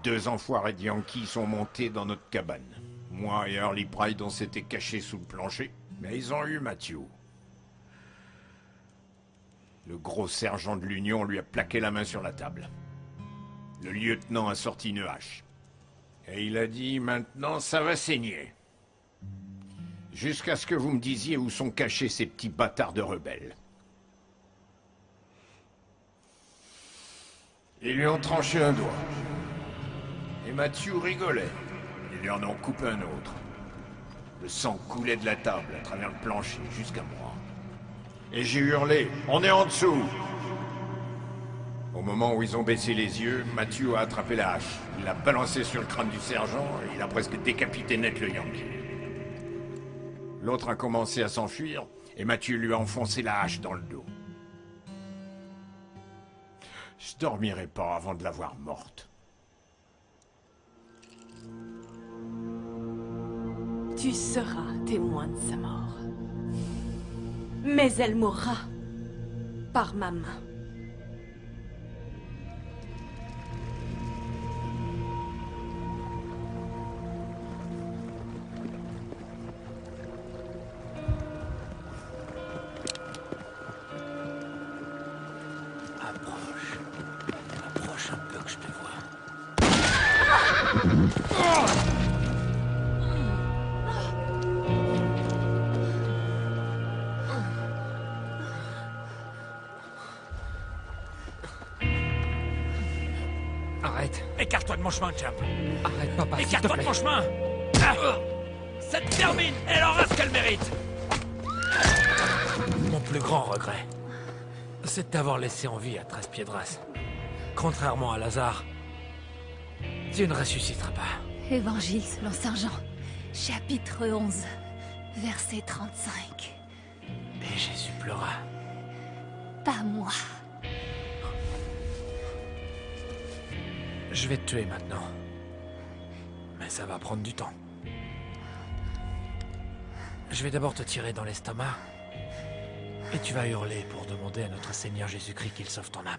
[SPEAKER 9] 2 enfoirés de Yankees sont montés dans notre cabane. Moi et Early Pride, on s'était cachés sous le plancher. Mais ils ont eu Matthew. Le gros sergent de l'Union lui a plaqué la main sur la table. Le lieutenant a sorti une hache. Et il a dit, maintenant ça va saigner. Jusqu'à ce que vous me disiez où sont cachés ces petits bâtards de rebelles. Ils lui ont tranché un doigt. Et Matthew rigolait. Ils lui en ont coupé un autre. Le sang coulait de la table à travers le plancher jusqu'à moi. Et j'ai hurlé, on est en dessous! Au moment où ils ont baissé les yeux, Matthew a attrapé la hache. Il l'a balancée sur le crâne du sergent et il a presque décapité net le Yankee. L'autre a commencé à s'enfuir, et Mathieu lui a enfoncé la hache dans le dos. Je dormirai pas avant de la voir morte.
[SPEAKER 7] Tu seras témoin de sa mort. Mais elle mourra par ma main.
[SPEAKER 12] Approche un peu que je te vois.
[SPEAKER 8] Arrête.
[SPEAKER 12] Écarte-toi de mon chemin, Champ.
[SPEAKER 8] Arrête, papa, s'il te
[SPEAKER 12] Écarte-toi de
[SPEAKER 8] plaît.
[SPEAKER 12] mon chemin. Ça te termine. Elle aura ce qu'elle mérite. Mon plus grand regret, c'est de t'avoir laissé en vie à 13 pieds de race. Contrairement à Lazare, tu ne ressusciteras pas.
[SPEAKER 1] Évangile selon Saint Jean, chapitre 11, verset 35.
[SPEAKER 12] Et Jésus pleura.
[SPEAKER 1] Pas moi.
[SPEAKER 12] Je vais te tuer maintenant. Mais ça va prendre du temps. Je vais d'abord te tirer dans l'estomac. Et tu vas hurler pour demander à notre Seigneur Jésus-Christ qu'il sauve ton âme.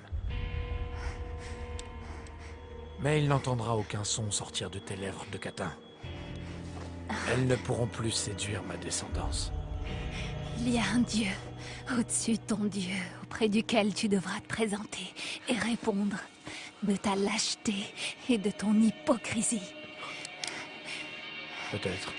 [SPEAKER 12] Mais il n'entendra aucun son sortir de tes lèvres de catin. Elles ne pourront plus séduire ma descendance.
[SPEAKER 1] Il y a un Dieu au-dessus de ton Dieu, auprès duquel tu devras te présenter et répondre de ta lâcheté et de ton hypocrisie.
[SPEAKER 12] Peut-être.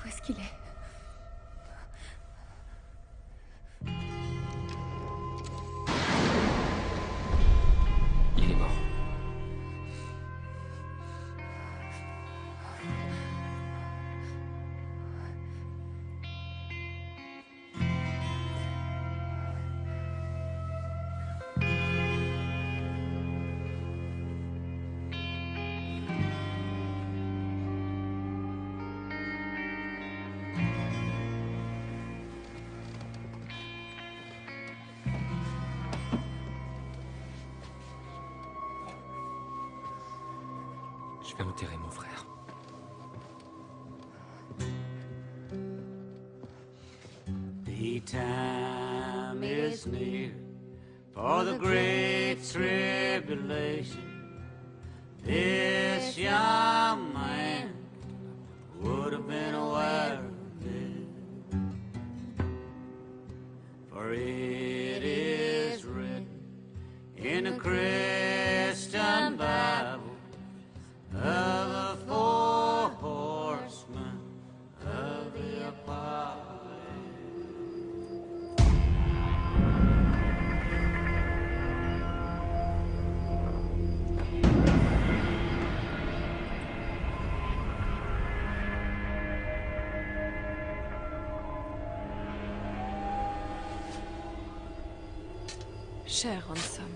[SPEAKER 1] Où est-ce qu'il est?
[SPEAKER 8] Il est mort. Je vais enterrer mon frère.
[SPEAKER 16] The time is near for the great tribulation. This young man would have been aware of it. For it is written in the Christian Bible of the four horsemen of the apocalypse.
[SPEAKER 7] Cher Ransom,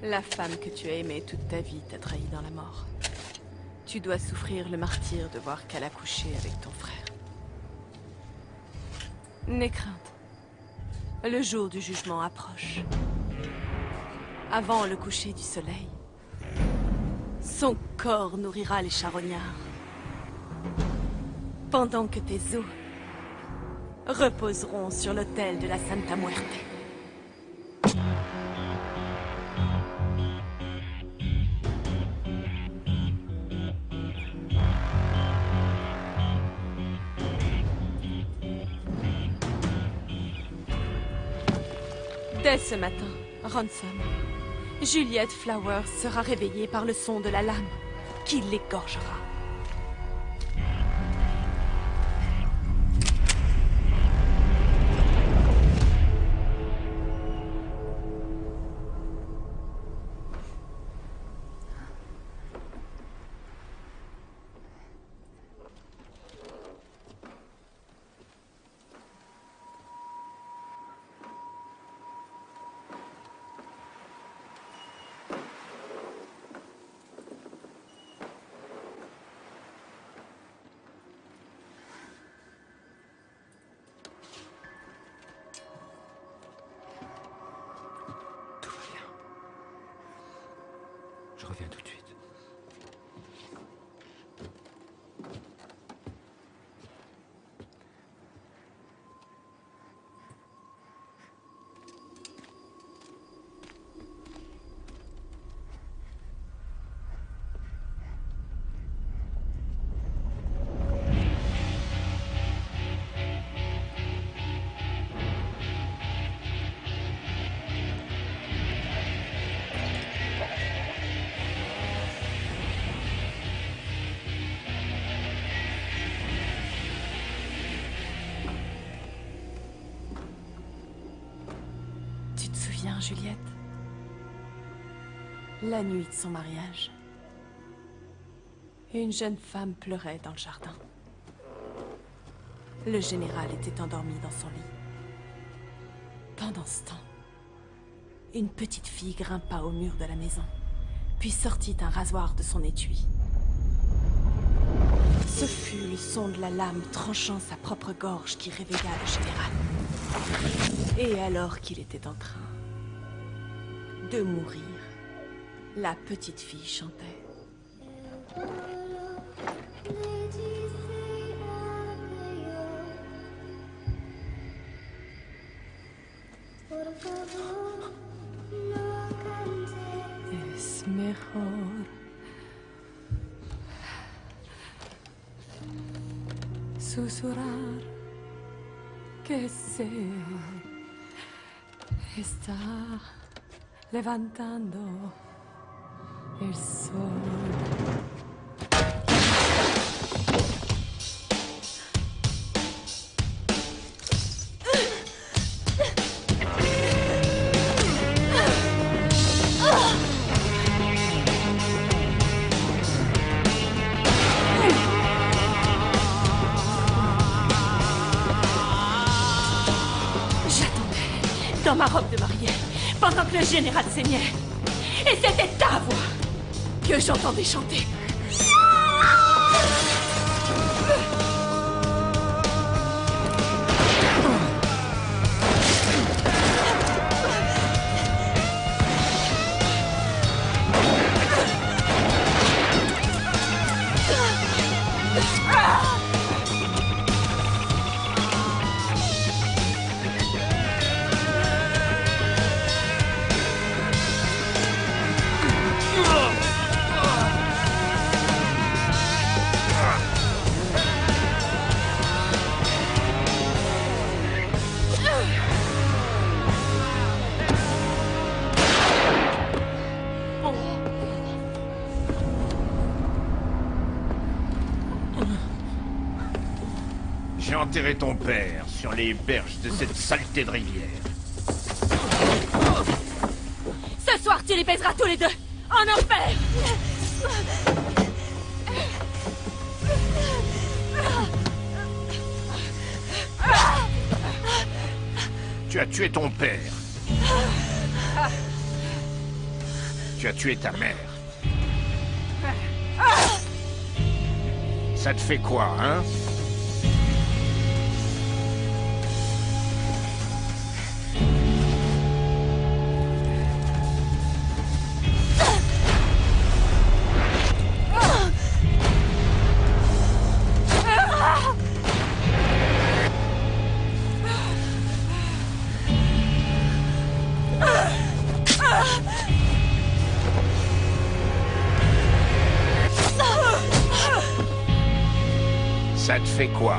[SPEAKER 7] la femme que tu as aimée toute ta vie t'a trahi dans la mort. Tu dois souffrir le martyre de voir qu'elle a couché avec ton frère. N'aie crainte. Le jour du jugement approche. Avant le coucher du soleil, son corps nourrira les charognards. Pendant que tes os reposeront sur l'autel de la Santa Muerte. Dès ce matin, Ransom, Juliette Flowers sera réveillée par le son de la lame qui l'égorgera.
[SPEAKER 8] Je reviens tout de suite. Juliette, la nuit de son mariage, une jeune femme pleurait dans le jardin. Le général était endormi dans son lit. Pendant ce temps, une petite fille grimpa au mur de la maison, puis sortit un rasoir de son étui. Ce fut le son de la lame tranchant sa propre gorge qui réveilla le général. Et alors qu'il était en train de mourir, la petite fille chantait. Es mejor susurrar que se está levantando el sol.
[SPEAKER 7] dans ma robe de mariée, pendant que le général saignait. Et c'était ta voix que j'entendais chanter.
[SPEAKER 9] J'ai enterré ton père sur les berges de cette saleté de rivière.
[SPEAKER 7] Ce soir, tu les baiseras tous les deux, en enfer!
[SPEAKER 9] Tu as tué ton père. Tu as tué ta mère. Ça te fait quoi, hein? Ça te fait quoi?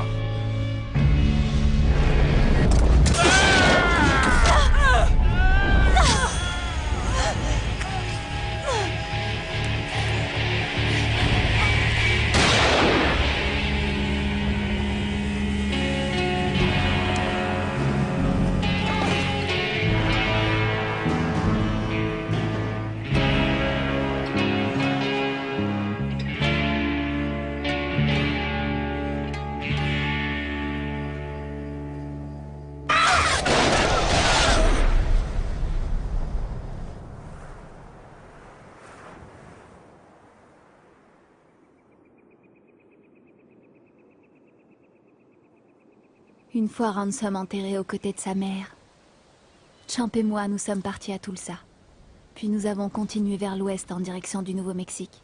[SPEAKER 1] Une fois Ransom enterré aux côtés de sa mère, Champ et moi nous sommes partis à Tulsa. Puis nous avons continué vers l'ouest en direction du Nouveau-Mexique.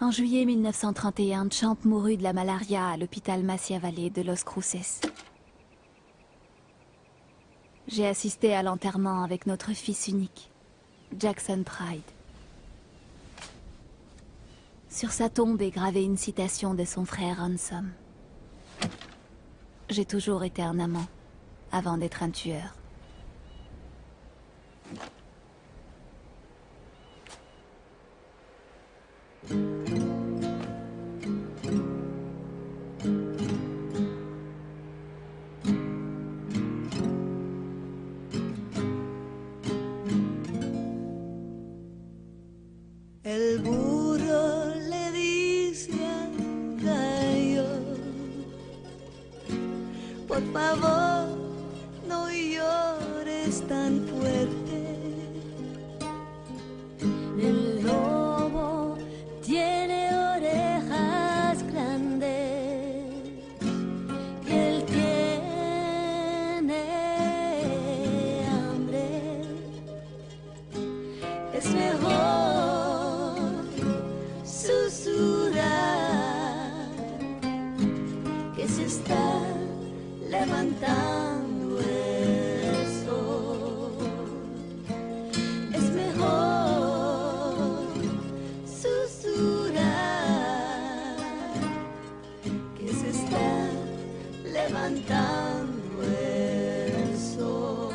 [SPEAKER 1] En juillet 1931, Champ mourut de la malaria à l'hôpital Macia Valley de Los Cruces. J'ai assisté à l'enterrement avec notre fils unique, Jackson Pride. Sur sa tombe est gravée une citation de son frère Ransom. J'ai toujours été un amant, avant d'être un tueur.
[SPEAKER 19] El burro le dice al gallo: por favor, no llores tan fuerte. El lobo tiene orejas grandes y él tiene hambre. Es mejor susurrar que se está levantando el sol. Es mejor susurrar que se está levantando el sol.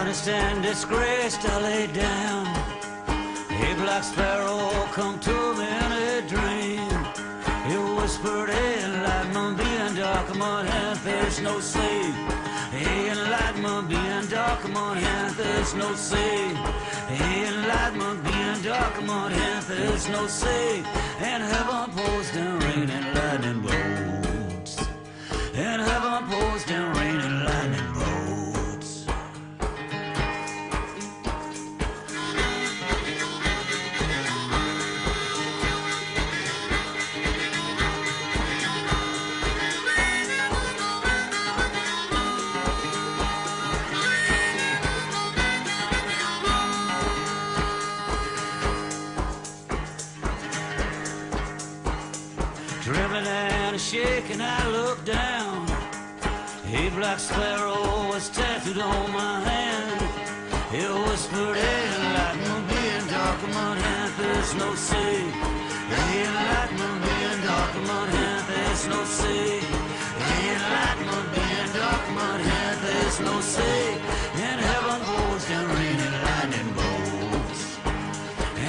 [SPEAKER 16] To stand disgraced, I lay down. Hey, Black Sparrow, come to me in a dream. He whispered, hey, light moon being dark, my hand, there's no sleep. Hey, and light like my being dark, come on, hand, there's no say. Ain't like my being dark, come on, hand, there's no say. And heaven pours down rain and lightning bolts. And heaven pours down rain and lightning bolts. Trembling and shaking, I look down. A black sparrow was tattooed on my hand. It whispered, ain't like my being dark, come on, hand, there's no say. Ain't like my being dark, come on, hand, there's no say. Ain't like my being dark, come on, hand, there's no say. And heaven pours down rain and lightning bolts.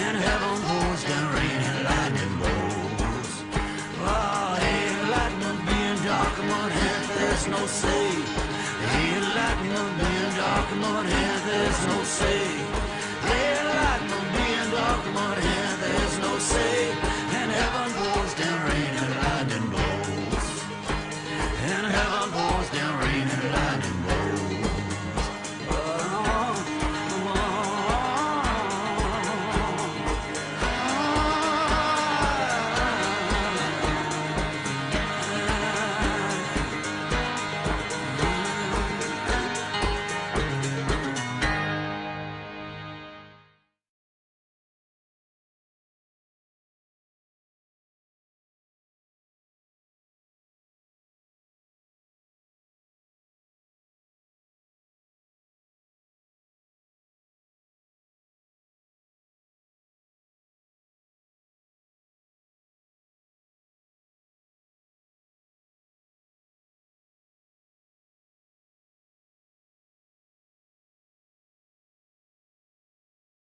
[SPEAKER 16] And heaven pours down rain and lightning bolts. Oh, ain't like my being dark, come on, hand, there's no say. Ain't like my being dark, come on, hand, there's no say.